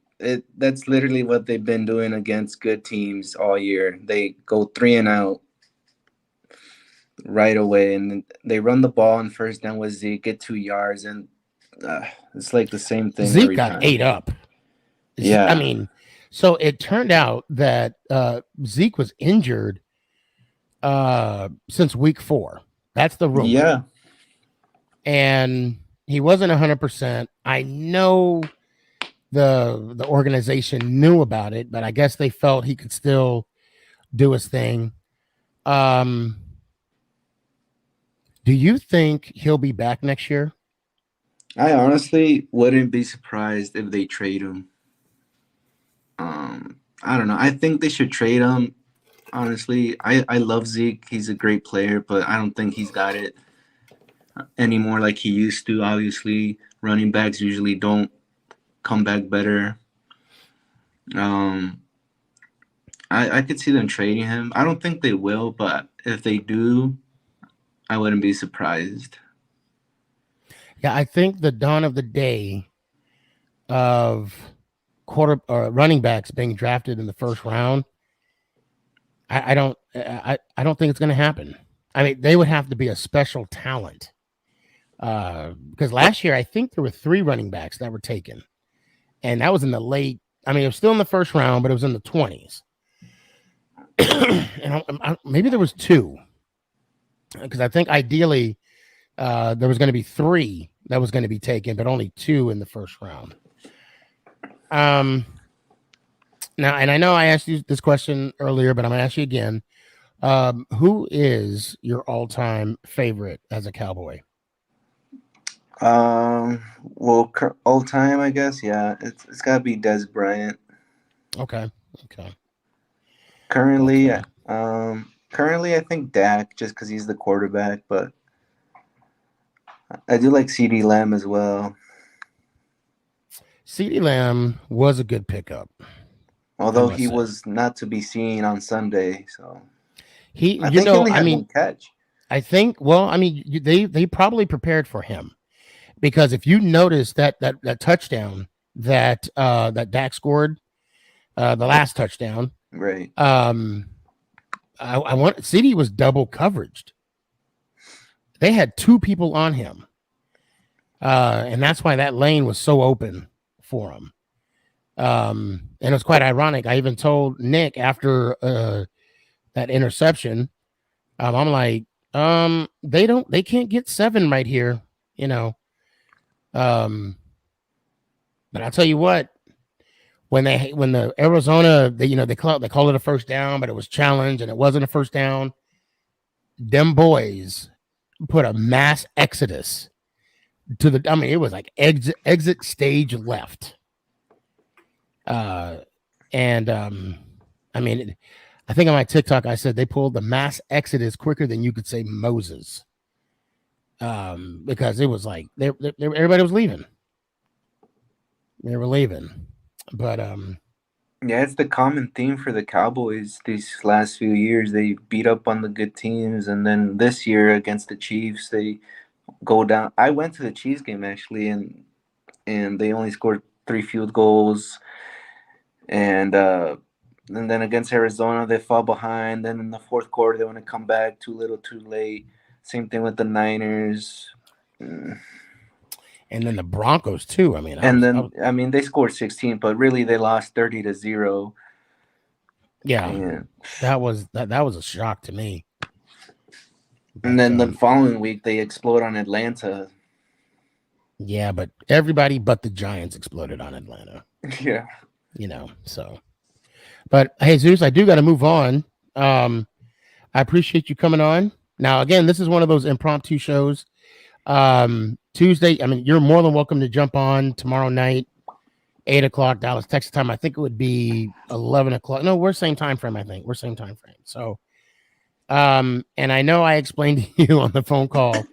that's literally what they've been doing against good teams all year. They go 3 and out right away, and they run the ball on first down with Zeke, get 2 yards, and it's like the same thing Zeke every got time. ate up. Yeah. I mean, so it turned out that Zeke was injured since week 4. That's the rumor. Yeah. And he wasn't 100%. I know the organization knew about it, but I guess they felt he could still do his thing. Do you think he'll be back next year? I honestly wouldn't be surprised if they trade him. I don't know. I think they should trade him. Honestly, I love Zeke. He's a great player, but I don't think he's got it anymore like he used to. Obviously, running backs usually don't come back better. I could see them trading him. I don't think they will, but if they do, I wouldn't be surprised. Yeah, I think the dawn of the day of running backs being drafted in the first round, I don't think it's going to happen. I mean, they would have to be a special talent. Because last year I think there were 3 running backs that were taken, and that was in the late. I mean, it was still in the first round, but it was in the 20s. And maybe there was 2, because I think ideally there was going to be 3 that was going to be taken, but only 2 in the first round. Now, and I know I asked you this question earlier, but I'm going to ask you again. Who is your all-time favorite as a Cowboy? Well, all time, I guess. Yeah, it's got to be Des Bryant. Okay. Currently, I think Dak, just because he's the quarterback, but I do like CeeDee Lamb as well. CeeDee Lamb was a good pickup, although he was not to be seen on Sunday. So I think he only had 1 catch. I think. Well, I mean, they probably prepared for him, because if you notice that touchdown that Dak scored, the last touchdown, right? I want CeeDee was double coveraged. They had 2 people on him, and that's why that lane was so open for him. And it was quite ironic. I even told Nick after that interception, I'm like, They can't get 7 right here, you know. But I'll tell you what, when the Arizona, they call it a first down, but it was challenged and it wasn't a first down. Them boys put a mass exodus to the. I mean, it was like exit stage left. I mean, I think on my TikTok I said they pulled the mass exodus quicker than you could say Moses. Because it was like everybody was leaving. They were leaving, but Yeah, it's the common theme for the Cowboys these last few years. They beat up on the good teams, and then this year against the Chiefs, they go down. I went to the Chiefs game actually, and they only scored 3 field goals, and then against Arizona they fall behind. Then in the fourth quarter they want to come back too little, too late. Same thing with the Niners. And then the Broncos too. I mean, they scored 16, but really they lost 30-0. Yeah, and that was a shock to me. And then the following week they explode on Atlanta. Yeah, but everybody but the Giants exploded on Atlanta. Yeah, so. But hey, Zeus, I do got to move on. I appreciate you coming on. Now, again, this is one of those impromptu shows. Tuesday, I mean, you're more than welcome to jump on tomorrow night, 8:00 Dallas, Texas time. I think it would be 11 o'clock. No, we're same time frame. I think we're same time frame. So, and I know I explained to you on the phone call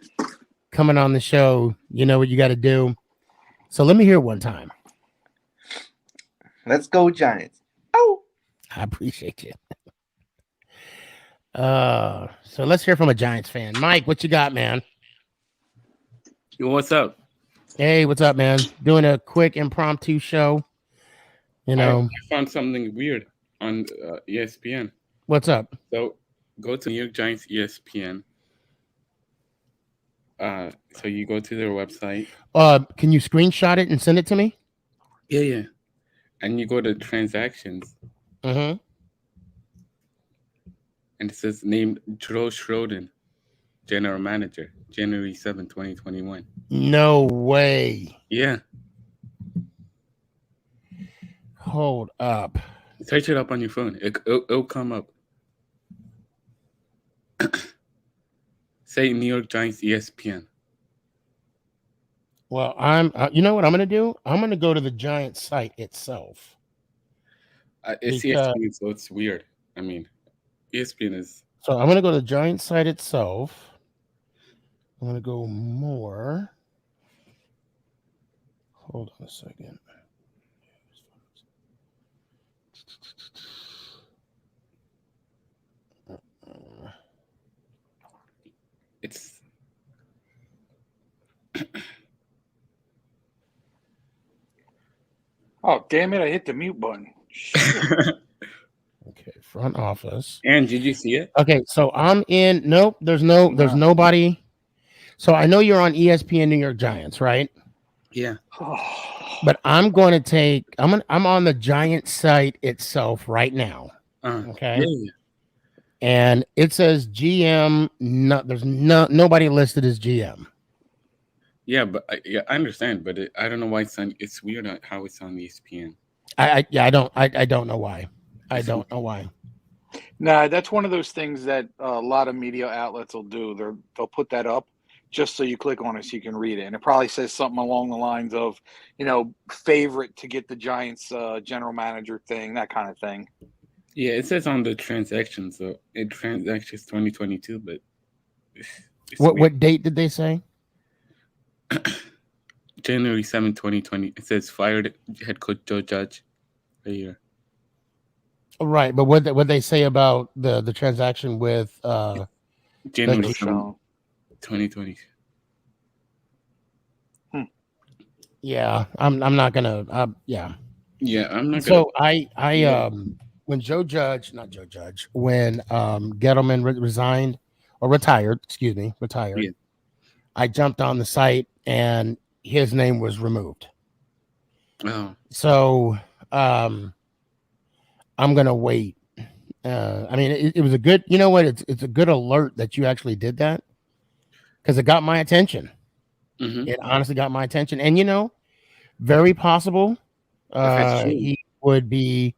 coming on the show, you know what you got to do. So let me hear it one time. Let's go Giants. Oh, I appreciate you. So let's hear from a Giants fan. Mike, what you got, man? Yo, what's up? Hey, what's up, man? Doing a quick impromptu show. I found something weird on ESPN. What's up? So go to New York Giants ESPN. So you go to their website. Can you screenshot it and send it to me? Yeah. And you go to transactions. Mm-hmm. And it says named Joe Schroden, general manager, January 7, 2021. No way. Yeah. Hold up. Search it up on your phone. It'll come up. Say New York Giants ESPN. Well, you know what I'm going to do? I'm going to go to the Giants site itself. It's ESPN, so it's weird. I mean, ESPN is. So I'm going to go to the Giants site itself. I'm going to go more. Hold on a second. It's. Oh, damn it. I hit the mute button. Okay, front office. And did you see it? Okay, so I'm in. Nope, there's nobody. So I know you're on ESPN New York Giants, right? Yeah. But I'm going to take. I'm on the Giants site itself right now. Okay. Yeah. And it says GM. There's nobody listed as GM. Yeah, but I understand, but I don't know why it's weird how it's on ESPN. I don't know why. I don't know why. Nah, that's one of those things that a lot of media outlets will do. They'll put that up just so you click on it so you can read it, and it probably says something along the lines of, favorite to get the Giants general manager thing, that kind of thing. Yeah, it says on the transaction, so it transactions 2022, but what date did they say? January 7, 2020. It says fired head coach Joe Judge right here. Right, but what they say about the transaction with January 7, 2020. Yeah, I'm not gonna. Yeah. Yeah, I'm not. So when when Gettleman retired. Yeah. I jumped on the site and his name was removed. Oh. So I'm gonna wait I mean, it was a good. You know what? It's a good alert that you actually did that because it got my attention. Mm-hmm. It honestly got my attention, and very possible If it's true. he would be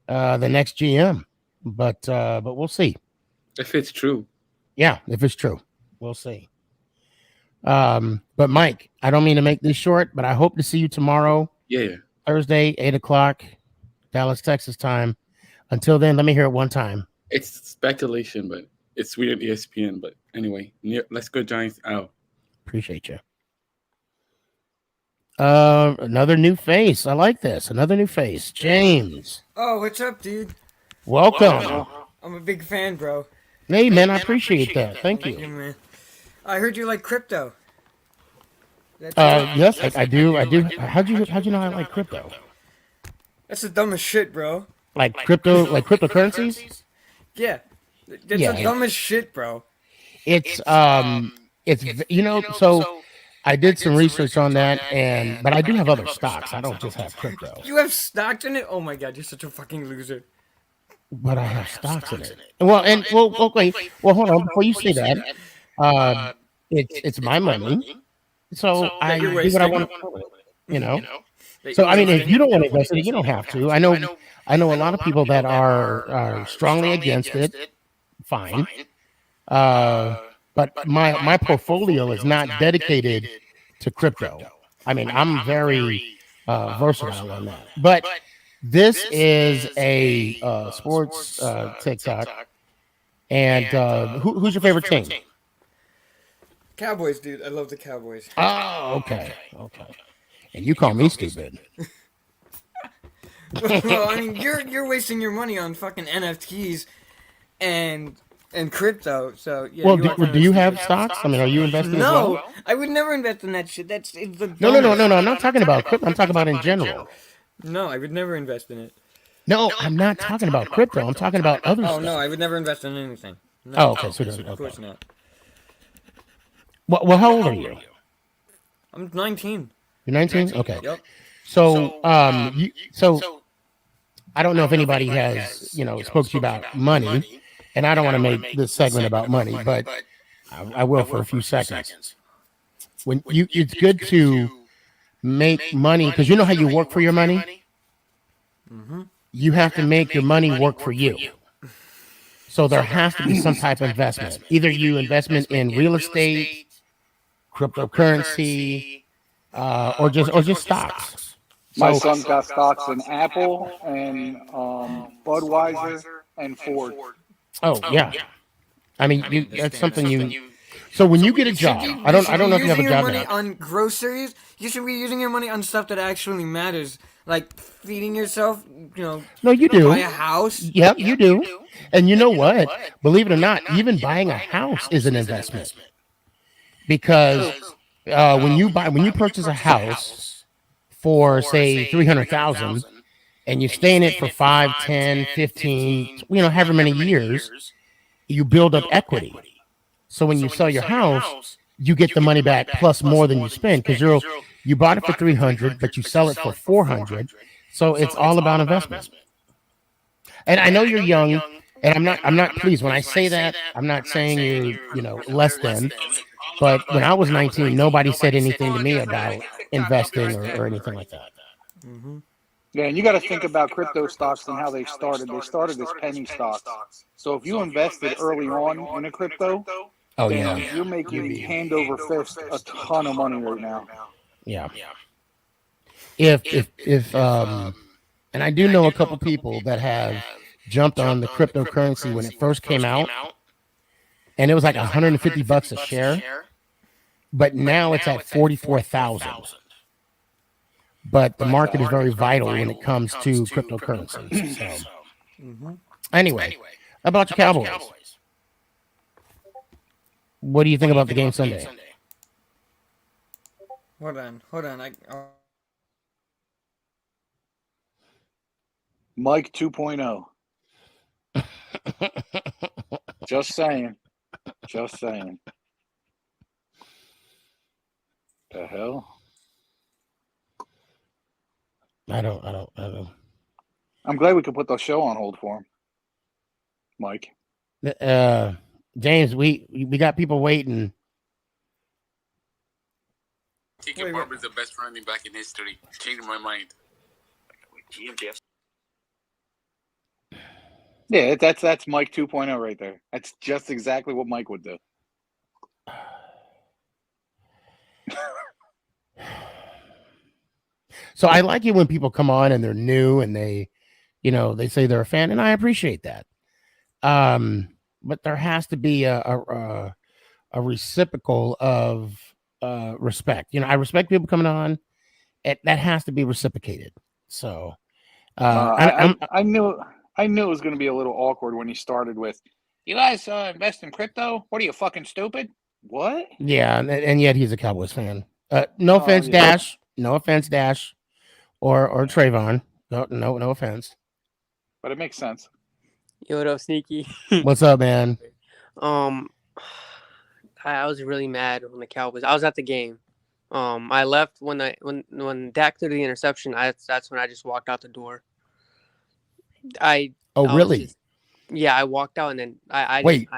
the next GM, but we'll see. If it's true. Yeah, if it's true, we'll see. But Mike, I don't mean to make this short, but I hope to see you tomorrow. Yeah. Thursday, 8:00, Dallas, Texas time. Until then, let me hear it one time. It's speculation, but it's weird ESPN. But anyway, let's go Giants out. Appreciate you. Another new face. I like this. Another new face. James. Oh, what's up, dude? Welcome. I'm a big fan, bro. Hey, man, I appreciate that. Thank you. Man. I heard you like crypto. Yes, I do. I do. How'd you know I like crypto? That's the dumbest shit, bro. Like cryptocurrencies? Yeah. That's the dumbest shit, bro. It's so I did some research on that, but I do have other stocks. I don't just have crypto. You have stocks in it? Oh my god, you're such a fucking loser. But I have stocks in it. Well, okay. Well, hold on. Before you say that, it's my money, so I do what I want to. So I mean, if you don't want to invest in it, you don't have to. I know a lot of people that are strongly against it. Fine. But my portfolio is not dedicated to crypto. I mean, I'm very versatile on that. But this is a sports TikTok. And who's your favorite team? Cowboys, dude. I love the Cowboys. Oh, okay. And you call me stupid. Well, I mean, you're wasting your money on fucking NFTs and crypto. So yeah. Well, do you have stocks? I mean, are you investing? No, as well? I would never invest in that shit. It's the No. I'm not talking about crypto. I'm talking about in general. No, I would never invest in it. No, I'm not talking about crypto. I'm talking about other stuff. Oh no, I would never invest in anything. No. Oh, okay. So of course not. Well, how old are you? I'm 19. You're 19? Okay. Yep. So, I don't know if anybody has, spoke to you about money, and I don't want to make this segment about money, but I will for a few seconds. It's good to make money because you know how you work for your money. Mm-hmm. You have to make your money work for you. So there has to be some type of investment. Either you investment in real estate, cryptocurrency, or just stocks. My son's got stocks in Apple and Budweiser and Ford. Oh yeah, I mean that's something you. So when you get a job, I don't know if you have a job money now. on groceries. You should be using your money on stuff that actually matters, like feeding yourself. No, you do. Buy a house. Yep, you do. And you know what? Believe it or not, even buying a house is an investment. Because when you purchase a house for say 300,000 and you stay in it for 5, 10, 15, however many years, you build up equity. So when you sell your house, you get the money back plus more than you spend because you bought it for 300, but you sell it for 400. So it's all about investment. And I know you're young, and I'm not pleased when I say that. I'm not saying you're less than. But when I was 19, nobody said anything to me about investing or anything like that. Mm-hmm. Yeah, and you got to think about crypto stocks and how they started. They started as penny stocks. So if you invested early on in a crypto, you're making hand over fist a ton of money right now. Yeah. If and I do know a couple people that have jumped on the cryptocurrency when it first came out, and it was like $150 a share, but now it's at 44,000. But the market is very vital when it comes to cryptocurrencies. So, anyway, about your Cowboys. What do you think about the game Sunday? Hold on. Mike 2.0. Just saying. The hell? I don't. I'm glad we could put the show on hold for him. Mike. James, we got people waiting. Tiki Barber is the best running back in history. Changed my mind. Yeah, that's Mike 2.0 right there. That's just exactly what Mike would do. So I like it when people come on and they're new and they say they're a fan, and I appreciate that. But there has to be a reciprocal of respect. I respect people coming on. That has to be reciprocated. So I knew it was going to be a little awkward when he started with, "You guys invest in crypto? What are you, fucking stupid? What?" Yeah, and yet he's a Cowboys fan. No offense, yeah. Dash. No offense, Dash, or Trayvon. No offense. But it makes sense. Yo, what up, Sneaky? What's up, man? I was really mad when the Cowboys. I was at the game. I left when Dak threw the interception. That's when I just walked out the door. Really? I walked out and then I wait.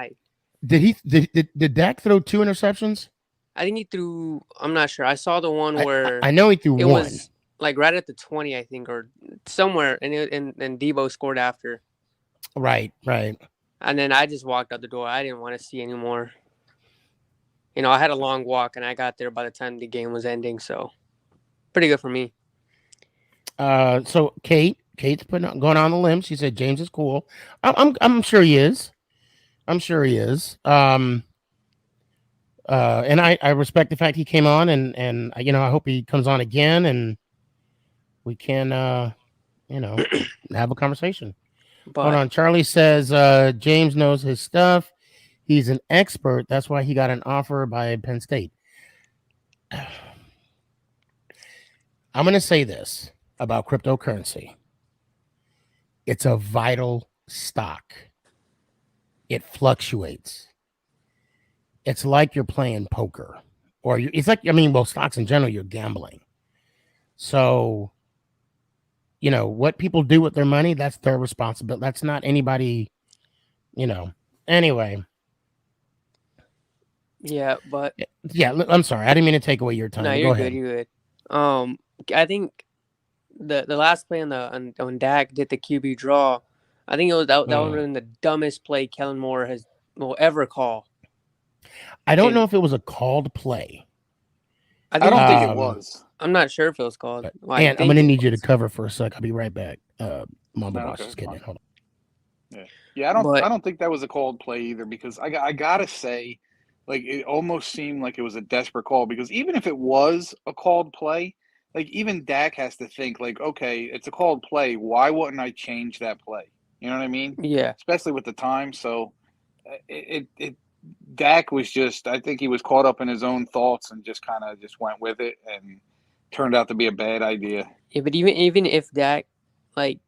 Did Dak throw 2 interceptions? I think he threw. I'm not sure. I saw the one where I know he threw one. It was like right at the 20, I think, or somewhere, and Debo scored after. Right. And then I just walked out the door. I didn't want to see anymore. I had a long walk, and I got there by the time the game was ending. So, pretty good for me. So Kate's going on the limb. She said James is cool. I'm sure he is. And I respect the fact he came on, and I hope he comes on again, and we can have a conversation. But, hold on. Charlie says James knows his stuff. He's an expert. That's why he got an offer by Penn State. I'm going to say this about cryptocurrency. It's a vital stock. It fluctuates. It's like you're playing poker, or stocks in general, you're gambling. So, what people do with their money, that's their responsibility. That's not anybody, anyway. Yeah, but I'm sorry. I didn't mean to take away your time. No, you're good. You're good. I think the last play on Dak did the QB draw. I think that would have been the dumbest play Kellen Moore will ever call. I don't know if it was a called play. I don't think it was. I'm not sure if it was called. And I'm going to need you to cover for a sec. I'll be right back. Mamba Boss is getting in. Hold on. Yeah, I don't think that was a called play either, because I gotta say, like, it almost seemed like it was a desperate call, because even if it was a called play, like, even Dak has to think, like, okay, it's a called play. Why wouldn't I change that play? You know what I mean? Yeah. Especially with the time. So Dak was I think he was caught up in his own thoughts and just kind of just went with it, and turned out to be a bad idea. Yeah, but even if Dak, like,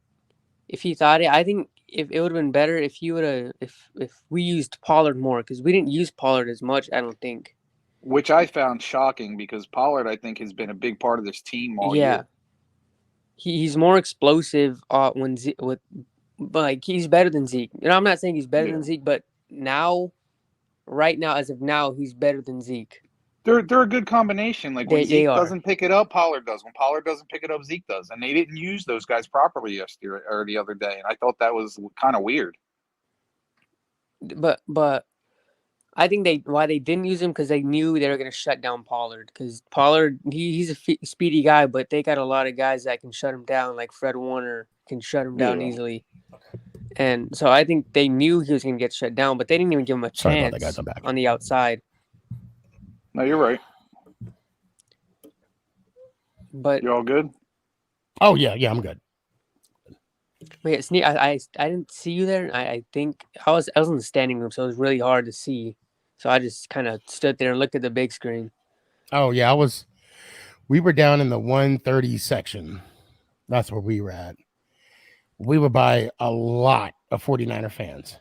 if he thought it, I think if it would have been better if we used Pollard more, because we didn't use Pollard as much, I don't think. Which I found shocking, because Pollard, I think, has been a big part of this team all year. He's more explosive but he's better than Zeke. I'm not saying he's better than Zeke, but right now, as of now, he's better than Zeke. They're a good combination. Like, when Zeke doesn't pick it up, Pollard does. When Pollard doesn't pick it up, Zeke does. And they didn't use those guys properly yesterday or the other day, and I thought that was kind of weird. But I think why they didn't use him, because they knew they were going to shut down Pollard. Because Pollard, he's a speedy guy, but they got a lot of guys that can shut him down, like Fred Warner can shut him down easily. And so I think they knew he was going to get shut down, but they didn't even give him a chance on the outside. No, you're right. But you all good? Oh yeah, I'm good. Wait, Sneak, I didn't see you there. I think I was in the standing room, so it was really hard to see. So I just kind of stood there and looked at the big screen. Oh yeah, we were down in the 130 section. That's where we were at. We were by a lot of 49er fans.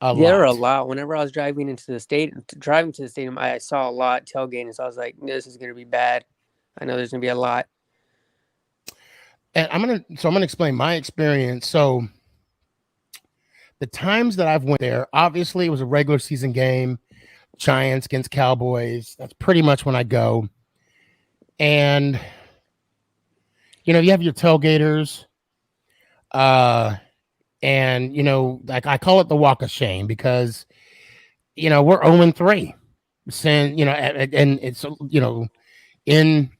There were a lot. Whenever I was driving to the stadium, I saw a lot tailgating. So I was like, this is going to be bad. I know there's going to be a lot. And I'm going to explain my experience. So the times that I've went there, obviously it was a regular season game, Giants against Cowboys. That's pretty much when I go. And you know, you have your tailgaters, and you know, like I call it the walk of shame because you know we're 0-3, saying you know, and it's you know, in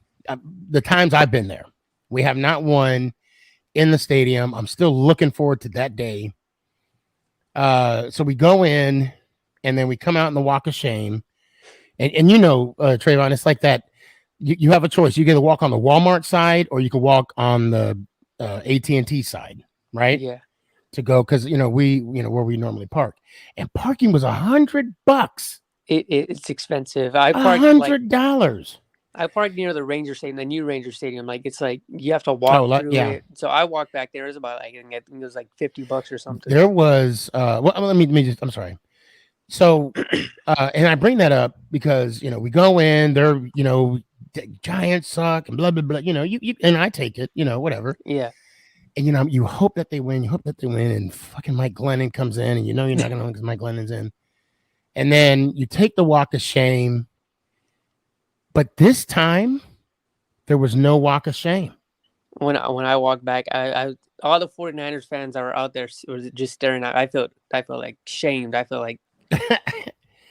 the times I've been there, we have not won in the stadium. I'm still looking forward to that day. So we go in, and then we come out in the walk of shame, and you know, Trayvon, it's like that. You have a choice. You can either walk on the Walmart side or you can walk on the AT&T side, right? Yeah. To go because you know where we normally park, and parking was $100. It's expensive. I parked $100. I parked near the Ranger Stadium, the new Ranger Stadium. Like it's like you have to walk through it. So I walked back there. It was about I think it was like $50 or something. There was well, let me just. I'm sorry. So, and I bring that up because you know we go in there. You know, Giants suck and blah blah blah. You know, you and I take it. You know, whatever. Yeah. And you know, you hope that they win. You hope that they win, and fucking Mike Glennon comes in, and you know you're not gonna win because Mike Glennon's in. And then you take the walk of shame. But this time, there was no walk of shame. When I walked back, I all the 49ers fans that were out there were just staring at. I felt like shamed. I felt like,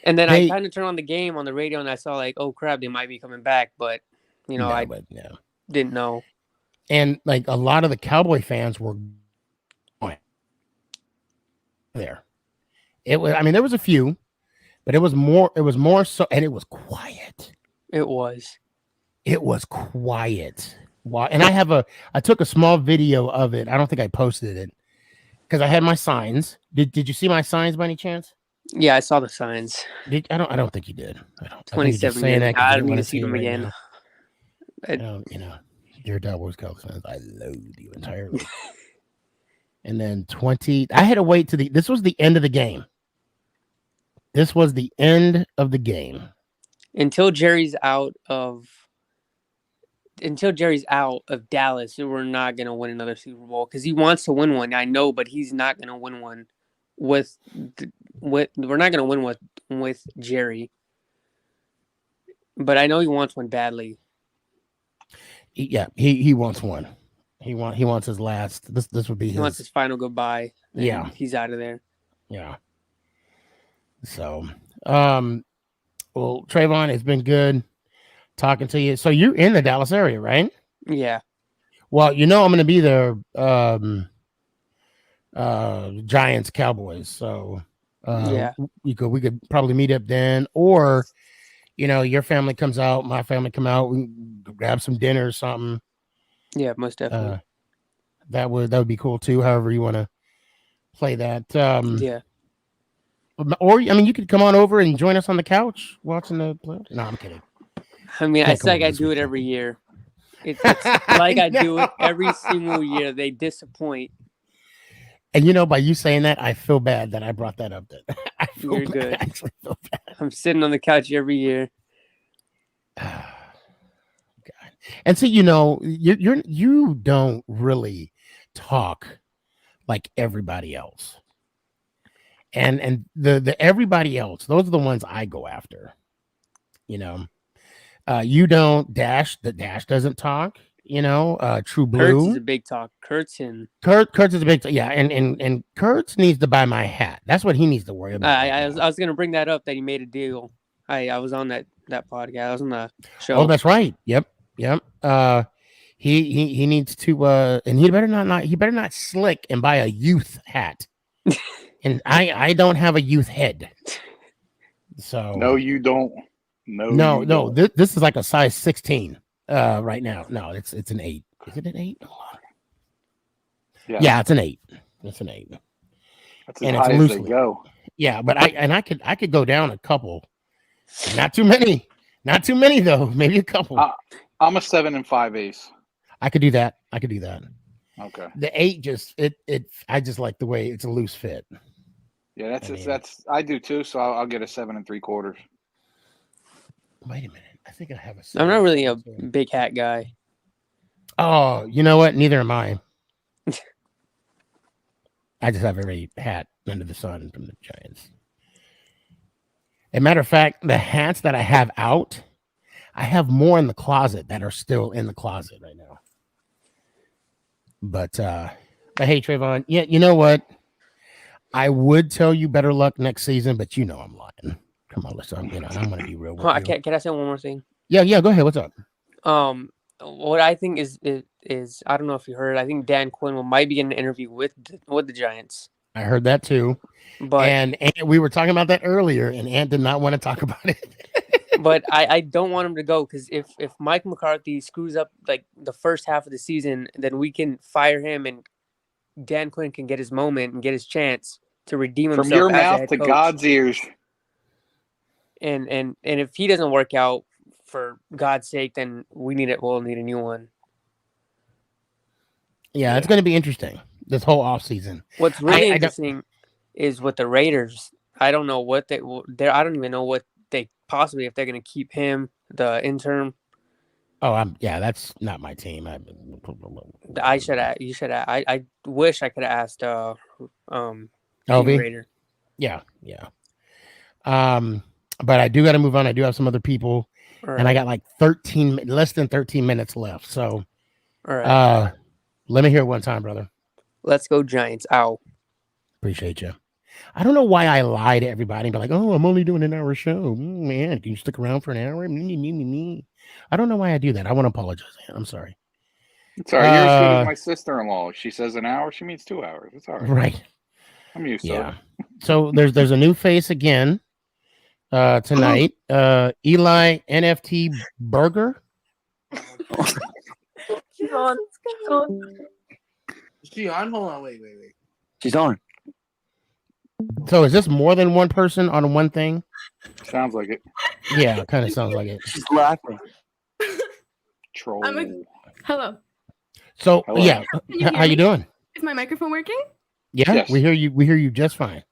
and then I kind of turned on the game on the radio and I saw like, oh crap, they might be coming back, but you know, I didn't know. And like a lot of the Cowboy fans were there. It was, I mean, there was a few, but it was more so, and it was quiet. It was quiet. And I took a small video of it. I don't think I posted it because I had my signs. Did you see my signs by any chance? Yeah, I saw the signs. I don't think you did. 27 years. I don't need to see them again. You know, you're a Cowboys fans. I loathe you entirely. And then 20. I had to wait to this was the end of the game. This was the end of the game. Until Jerry's out of Dallas, we're not gonna win another Super Bowl because he wants to win one. I know, but he's not gonna win one with we're not gonna win with Jerry. But I know he wants one badly. He wants one. He wants his last. This would be he wants his final goodbye. Yeah, he's out of there. Yeah. So, well, Trayvon, it's been good talking to you. So you're in the Dallas area, right? Yeah. Well, you know I'm going to be there. Giants, Cowboys. So yeah, we could probably meet up then, or you know, your family comes out, my family come out, we can grab some dinner or something. Yeah, most definitely. That would be cool too. However you want to play that. Yeah. Or I mean, you could come on over and join us on the couch watching the play. No, I'm kidding. I mean, it's like I do it every year. It's like I do it every single year. They disappoint. And you know, by you saying that, I feel bad that I brought that up. You're good. I actually feel bad. I'm sitting on the couch every year. God. And so you know, you don't really talk like everybody else. And the everybody else, those are the ones I go after. You know, you don't Dash. The Dash doesn't talk. You know, True Blue. Kurtz is a big talk. Kurtz is a big yeah, and Kurtz needs to buy my hat. That's what he needs to worry about. I was gonna bring that up that he made a deal. I was on that podcast. I was on the show. Oh, that's right. Yep. He needs to and he better not slick and buy a youth hat. And I don't have a youth head. So no, you don't. No. This is like a size 16 right now. No, it's an 8. Is it an 8? Yeah, it's an 8. It's an 8. That's as high as they go. Yeah, but I could go down a couple. Not too many though. Maybe a couple. I'm a 7 5/8. I could do that. Okay. The 8 I just like the way it's a loose fit. Yeah, I do too. So I'll get a 7 3/4. Wait a minute. I think I have a. I'm not really a big hat guy. Oh, you know what? Neither am I. I just have every hat under the sun from the Giants. As a matter of fact, the hats that I have out, I have more in the closet that are still in the closet right now. But hey, Trayvon, yeah, you know what? I would tell you better luck next season, but you know I'm lying. Come on, listen, and I'm gonna be real with you. Can I say one more thing? Yeah, go ahead. What's up? What I think is I don't know if you heard. I think Dan Quinn might be getting an interview with the Giants. I heard that too. But and we were talking about that earlier, and Ant did not want to talk about it. But I don't want him to go because if Mike McCarthy screws up like the first half of the season, then we can fire him and Dan Quinn can get his moment and get his chance to redeem himself from your as a mouth head to coach. God's ears. And if he doesn't work out, for God's sake, then we'll need a new one. Yeah, it's going to be interesting this whole offseason. What's really interesting is with the Raiders. I don't know what I don't even know what they possibly, if they're going to keep him, the interim. Oh, that's not my team. You should have. I wish I could have asked Raider. Yeah. But I do got to move on. I do have some other people, and I got like less than 13 minutes left. So, all right. Let me hear it one time, brother. Let's go Giants. Ow. Appreciate you. I don't know why I lie to everybody and be like, oh, I'm only doing an hour show. Man, can you stick around for an hour? I don't know why I do that. I want to apologize. I'm sorry. It's all right. You're as good as my sister-in-law. She says an hour, she means 2 hours. It's all right. Right. I'm used to it. So there's a new face again tonight. Eli NFT Burger. She's on. Is she on? Hold on. Wait. She's on. So is this more than one person on one thing? Sounds like it. Yeah, it kind of sounds like it. She's laughing. Troll. Hello. So yeah, how you doing? Is my microphone working? Yeah, yes. We hear you. We hear you just fine.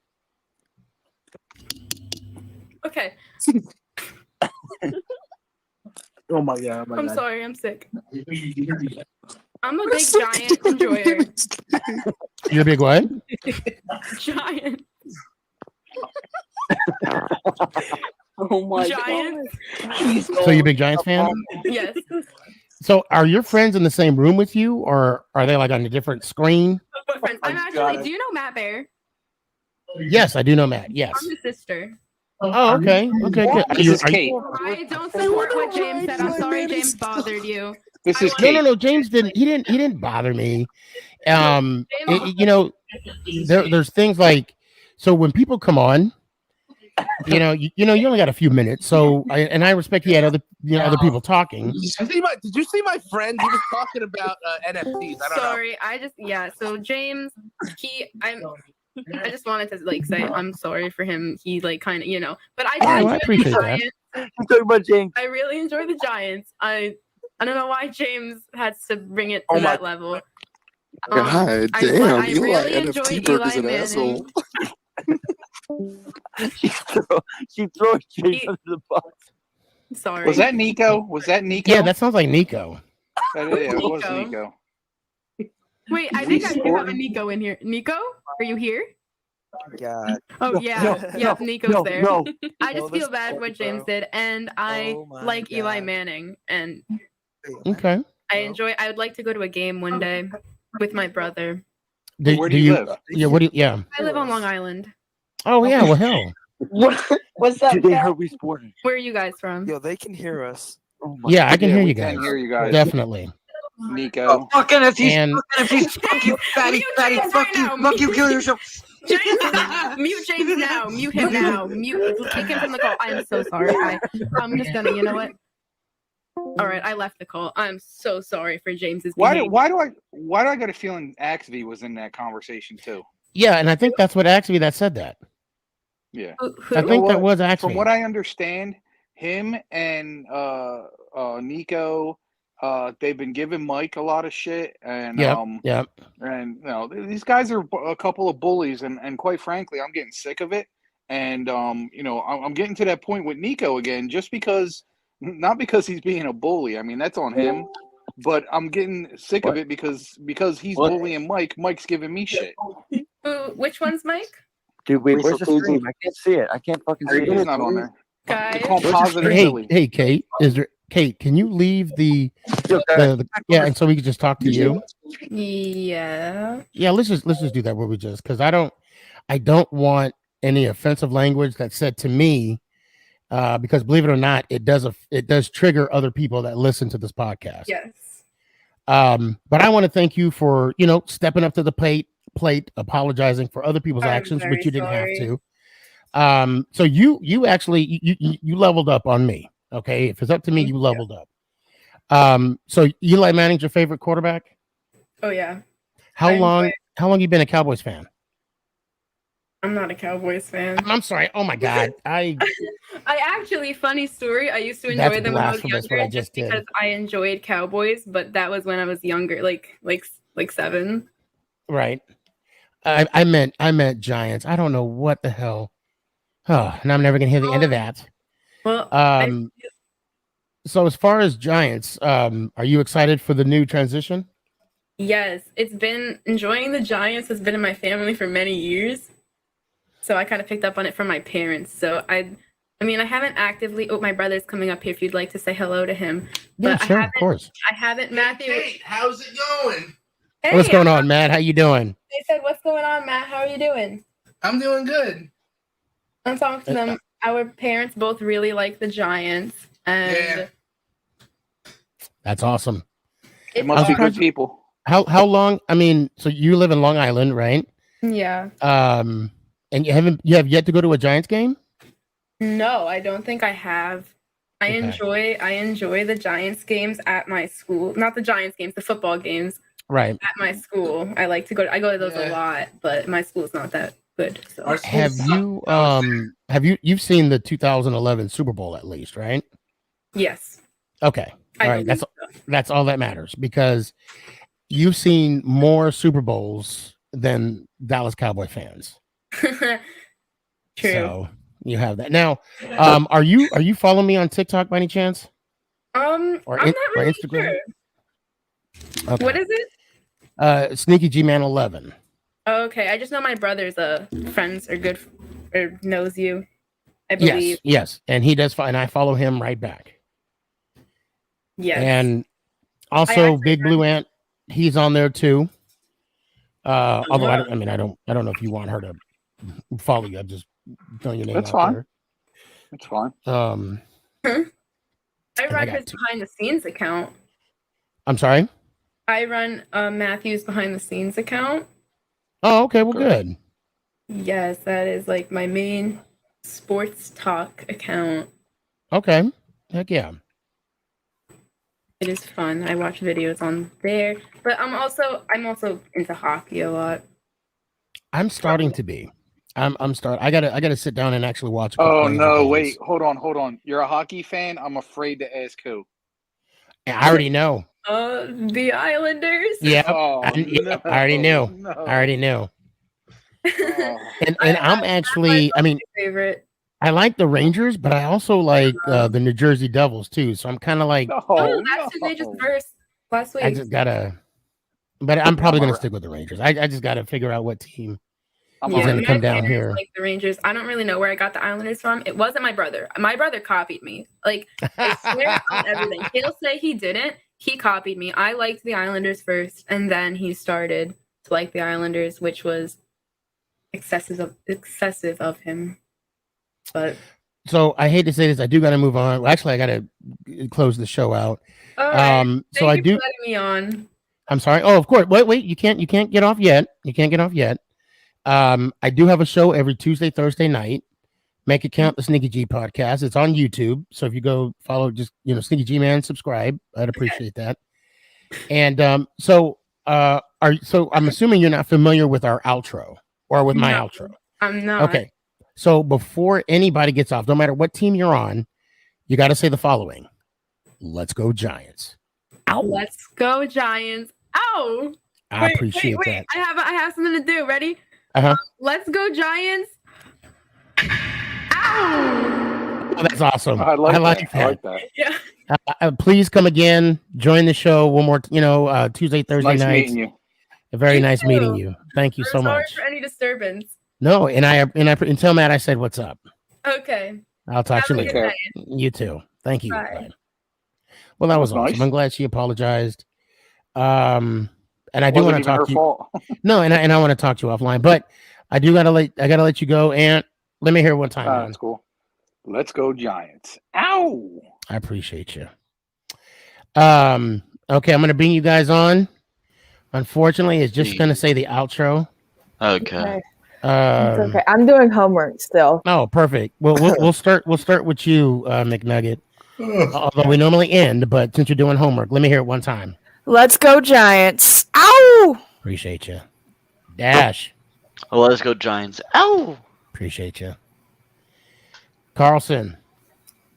Okay. Oh my god! I'm sorry. I'm sick. I'm a big giant enjoyer. You're a big what? Giant. Oh my Giant. God. So you're a big Giants fan? Yes. So are your friends in the same room with you, or are they like on a different screen? What friends? I'm actually. Do you know Matt Bear? Yes, I do know Matt. Yes. I'm his sister. Oh, okay. Okay, good. This is Kate. I don't support what James said. I'm sorry James bothered you. This is Kate. No. James didn't. He didn't bother me. There's things like, so when people come on, you only got a few minutes. So I respect he had other people talking. Did you see my friend? He was talking about NFTs. I don't know. So James, I just wanted to say I'm sorry for him. He kind of, but I appreciate that. Talking about James. I really enjoy the Giants. I don't know why James has to bring it to that level. God damn, I really enjoy NFT Eli an asshole. She throws James under the bus. Sorry. Was that Nico? Yeah, that sounds like Nico. It was Nico. Wait, I think I do have a Nico in here. Nico, are you here? God. Oh yeah, Nico's there. No. I just feel bad what James did, and I like Eli Manning, and okay. I would like to go to a game one day with my brother. Where do you live? Yeah, I live on Long Island. Oh yeah, well hell. What's that? They heard we sporting. Where are you guys from? Yo, they can hear us. Yeah, I can hear you we guys. can hear you guys. Definitely. Nico. Fuck NFTs. And Fuck NFTs. Fuck you, fatty. Fuck you, kill yourself. James, mute James now. Mute him now. Kick him from the call. I am so sorry. I'm just gonna. You know what? All right, I left the call. I'm so sorry for James's behavior. Why do I get a feeling Axby was in that conversation too? Yeah, and I think that's what Axby that said that. Yeah, I think that was Axby. From what I understand, him and Nico, they've been giving Mike a lot of shit, and and these guys are a couple of bullies, and quite frankly, I'm getting sick of it, and I'm getting to that point with Nico again, just because. Not because he's being a bully. I mean, that's on him. But I'm getting sick of it because he's bullying Mike. Mike's giving me shit. Which one's Mike? Dude, wait, where's the stream? I can't see it. I can't fucking see He's it. not on there. Guys. Hey, Kate, Kate, can you leave the and so we can just talk to you? Yeah. Yeah, let's just do that where we just because I don't want any offensive language that's said to me, because believe it or not, it does trigger other people that listen to this podcast. Yes. But I want to thank you for stepping up to the plate, apologizing for other people's actions, which you didn't have to. So you actually you leveled up on me. Okay, if it's up to me, you leveled up. So Eli Manning's your favorite quarterback? Oh yeah. How long you been a Cowboys fan? I'm not a Cowboys fan. I'm sorry. Oh my God. I actually, funny story. I used to enjoy them when I was younger, just because I enjoyed Cowboys, but that was when I was younger, like 7. Right. I meant Giants. I don't know what the hell. Oh, and I'm never gonna hear the end of that. Well, so as far as Giants, are you excited for the new transition? Yes, it's been enjoying the Giants has been in my family for many years. So I kind of picked up on it from my parents. So I haven't actively. Oh, my brother's coming up here. If you'd like to say hello to him, Yeah, sure, of course. I haven't, Matthew. Hey, how's it going? Hey, what's going on, Matt? How you doing? They said, "What's going on, Matt? How are you doing?" I'm doing good. I'm talking to them. Our parents both really like the Giants, and that's awesome. It must be good people. How long? I mean, so you live in Long Island, right? Yeah. And you have yet to go to a Giants game? No, I don't think I have. I Okay. enjoy the Giants games at my school. Not the Giants games, the football games. Right. At my school. I go to those a lot, but my school's not that good. So you've seen the 2011 Super Bowl at least, right? Yes. Okay. All right. That's all that matters, because you've seen more Super Bowls than Dallas Cowboy fans. True. So you have that. Now, are you following me on TikTok by any chance? Or I'm not really Instagram? sure. Okay. What is it? Sneakyg Man 11. Oh, okay. I just know my brother's friends are good or knows you. I believe. Yes, and he does. And I follow him right back. Yes. And also Big Blue Ant, he's on there too. Although I don't know if you want her to follow you. I'm just throwing your name That's out fine. there. That's fine. I run his behind the scenes account. I'm sorry? I run Matthew's behind the scenes account. Oh, okay. Well, good. Yes, that is like my main sports talk account. Okay. Heck yeah. It is fun. I watch videos on there, but I'm also into hockey a lot. I'm starting to be. I gotta sit down and actually watch. Oh no! Wait, hold on. You're a hockey fan? I'm afraid to ask who. I already know. The Islanders. Yeah, Oh, I already knew. no. I already knew. Oh. And I'm actually. I mean, favorite. I like the Rangers, but I also like the New Jersey Devils too. So I'm kind of like. Oh, that's who they just versed last week. I just gotta. But I'm probably gonna stick with the Rangers. I just gotta figure out what team is gonna come down here. Like the Rangers. I don't really know where I got the Islanders from. It wasn't my brother. My brother copied me. Like I swear on everything. He'll say he didn't. He copied me. I liked the Islanders first, and then he started to like the Islanders, which was excessive of him. But so I hate to say this, I do got to move on. Well, actually, I got to close the show out. All right. So Thank you for letting me on. I'm sorry. Oh, of course. Wait. You can't get off yet. I do have a show every Tuesday, Thursday night. Make it count, the Sneakyg podcast. It's on YouTube. So if you go follow, just Sneakyg Man, subscribe. I'd appreciate that. And so I'm assuming you're not familiar with our outro or with my outro. I'm not. Okay. So before anybody gets off, no matter what team you're on, you got to say the following: "Let's go Giants." Ow. Let's go Giants. Ow. I appreciate that. I have something to do. Ready? Let's go Giants. Ow. Oh, that's awesome. I like that. Yeah. Please come again. Join the show one more. Tuesday, Thursday Nice nights. meeting you. Very You nice too. meeting you. Thank you I'm so sorry much. for any disturbance. No, and tell Matt I said what's up. Okay. I'll talk to you Have a later. good night. You too. Thank you. Bye. Bye. Well, that was awesome. nice. I'm glad she apologized. And I do Wasn't want to even her talk to you. fault. No, and I want to talk to you offline, but I gotta let you go. And let me hear one time, man. That's cool. Let's go Giants. Ow! I appreciate you. Okay, I'm gonna bring you guys on. Unfortunately, it's just gonna say the outro. Okay. It's okay. I'm doing homework still. Oh, perfect. Well, we'll start with you, McNugget. Although we normally end, but since you're doing homework, let me hear it one time. Let's go Giants. Ow! Appreciate you. Dash. Well, let's go Giants. Ow! Appreciate you. Carlson.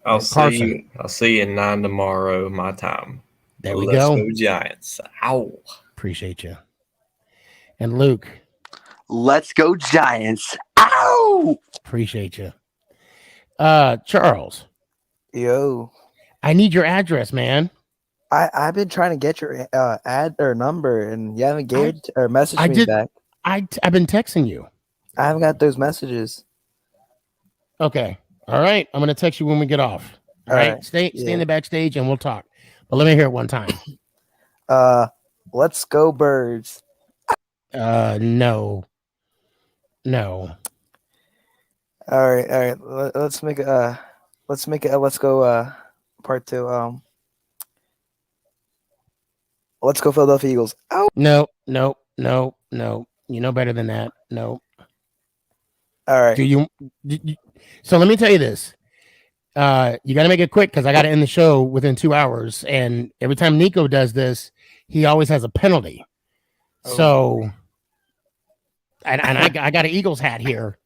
I'll see you at 9 tomorrow, my time. There we Let's go. go Giants. Ow. Appreciate you. And Luke. Let's go Giants. Ow! Appreciate you. Charles. Yo. I need your address, man. I've been trying to get your ad or number, and you haven't messaged me back. I've been texting you. I haven't got those messages. Okay. All right. I'm gonna text you when we get off. All right. Stay in the backstage and we'll talk. But let me hear it one time. Let's go Birds. No. All right. Let's make it. Let's go. Part 2. Let's go Philadelphia Eagles. Ow. No. You know better than that. No. All right. So let me tell you this. You got to make it quick because I got to end the show within 2 hours. And every time Nico does this, he always has a penalty. Oh. So, and I got an Eagles hat here.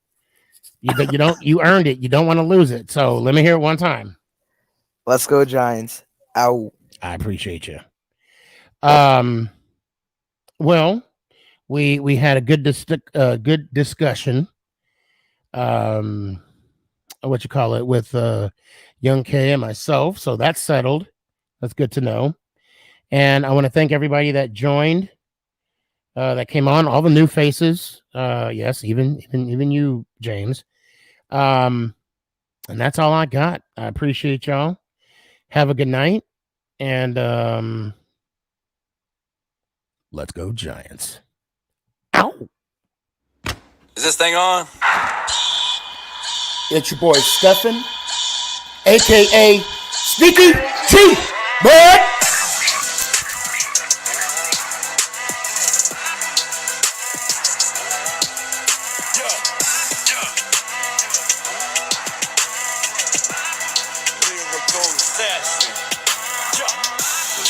You earned it. You don't want to lose it. So let me hear it one time. Let's go Giants. Ow. I appreciate you. Well, we had a good discussion. What you call it with Young K and myself. So that's settled. That's good to know. And I want to thank everybody that joined, that came on, all the new faces. Yes, even you, James. And that's all I got. I appreciate y'all. Have a good night. And let's go Giants. Ow. Is this thing on? It's your boy Stefan, aka Sneaky G, bud.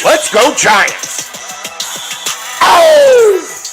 Let's go Giants!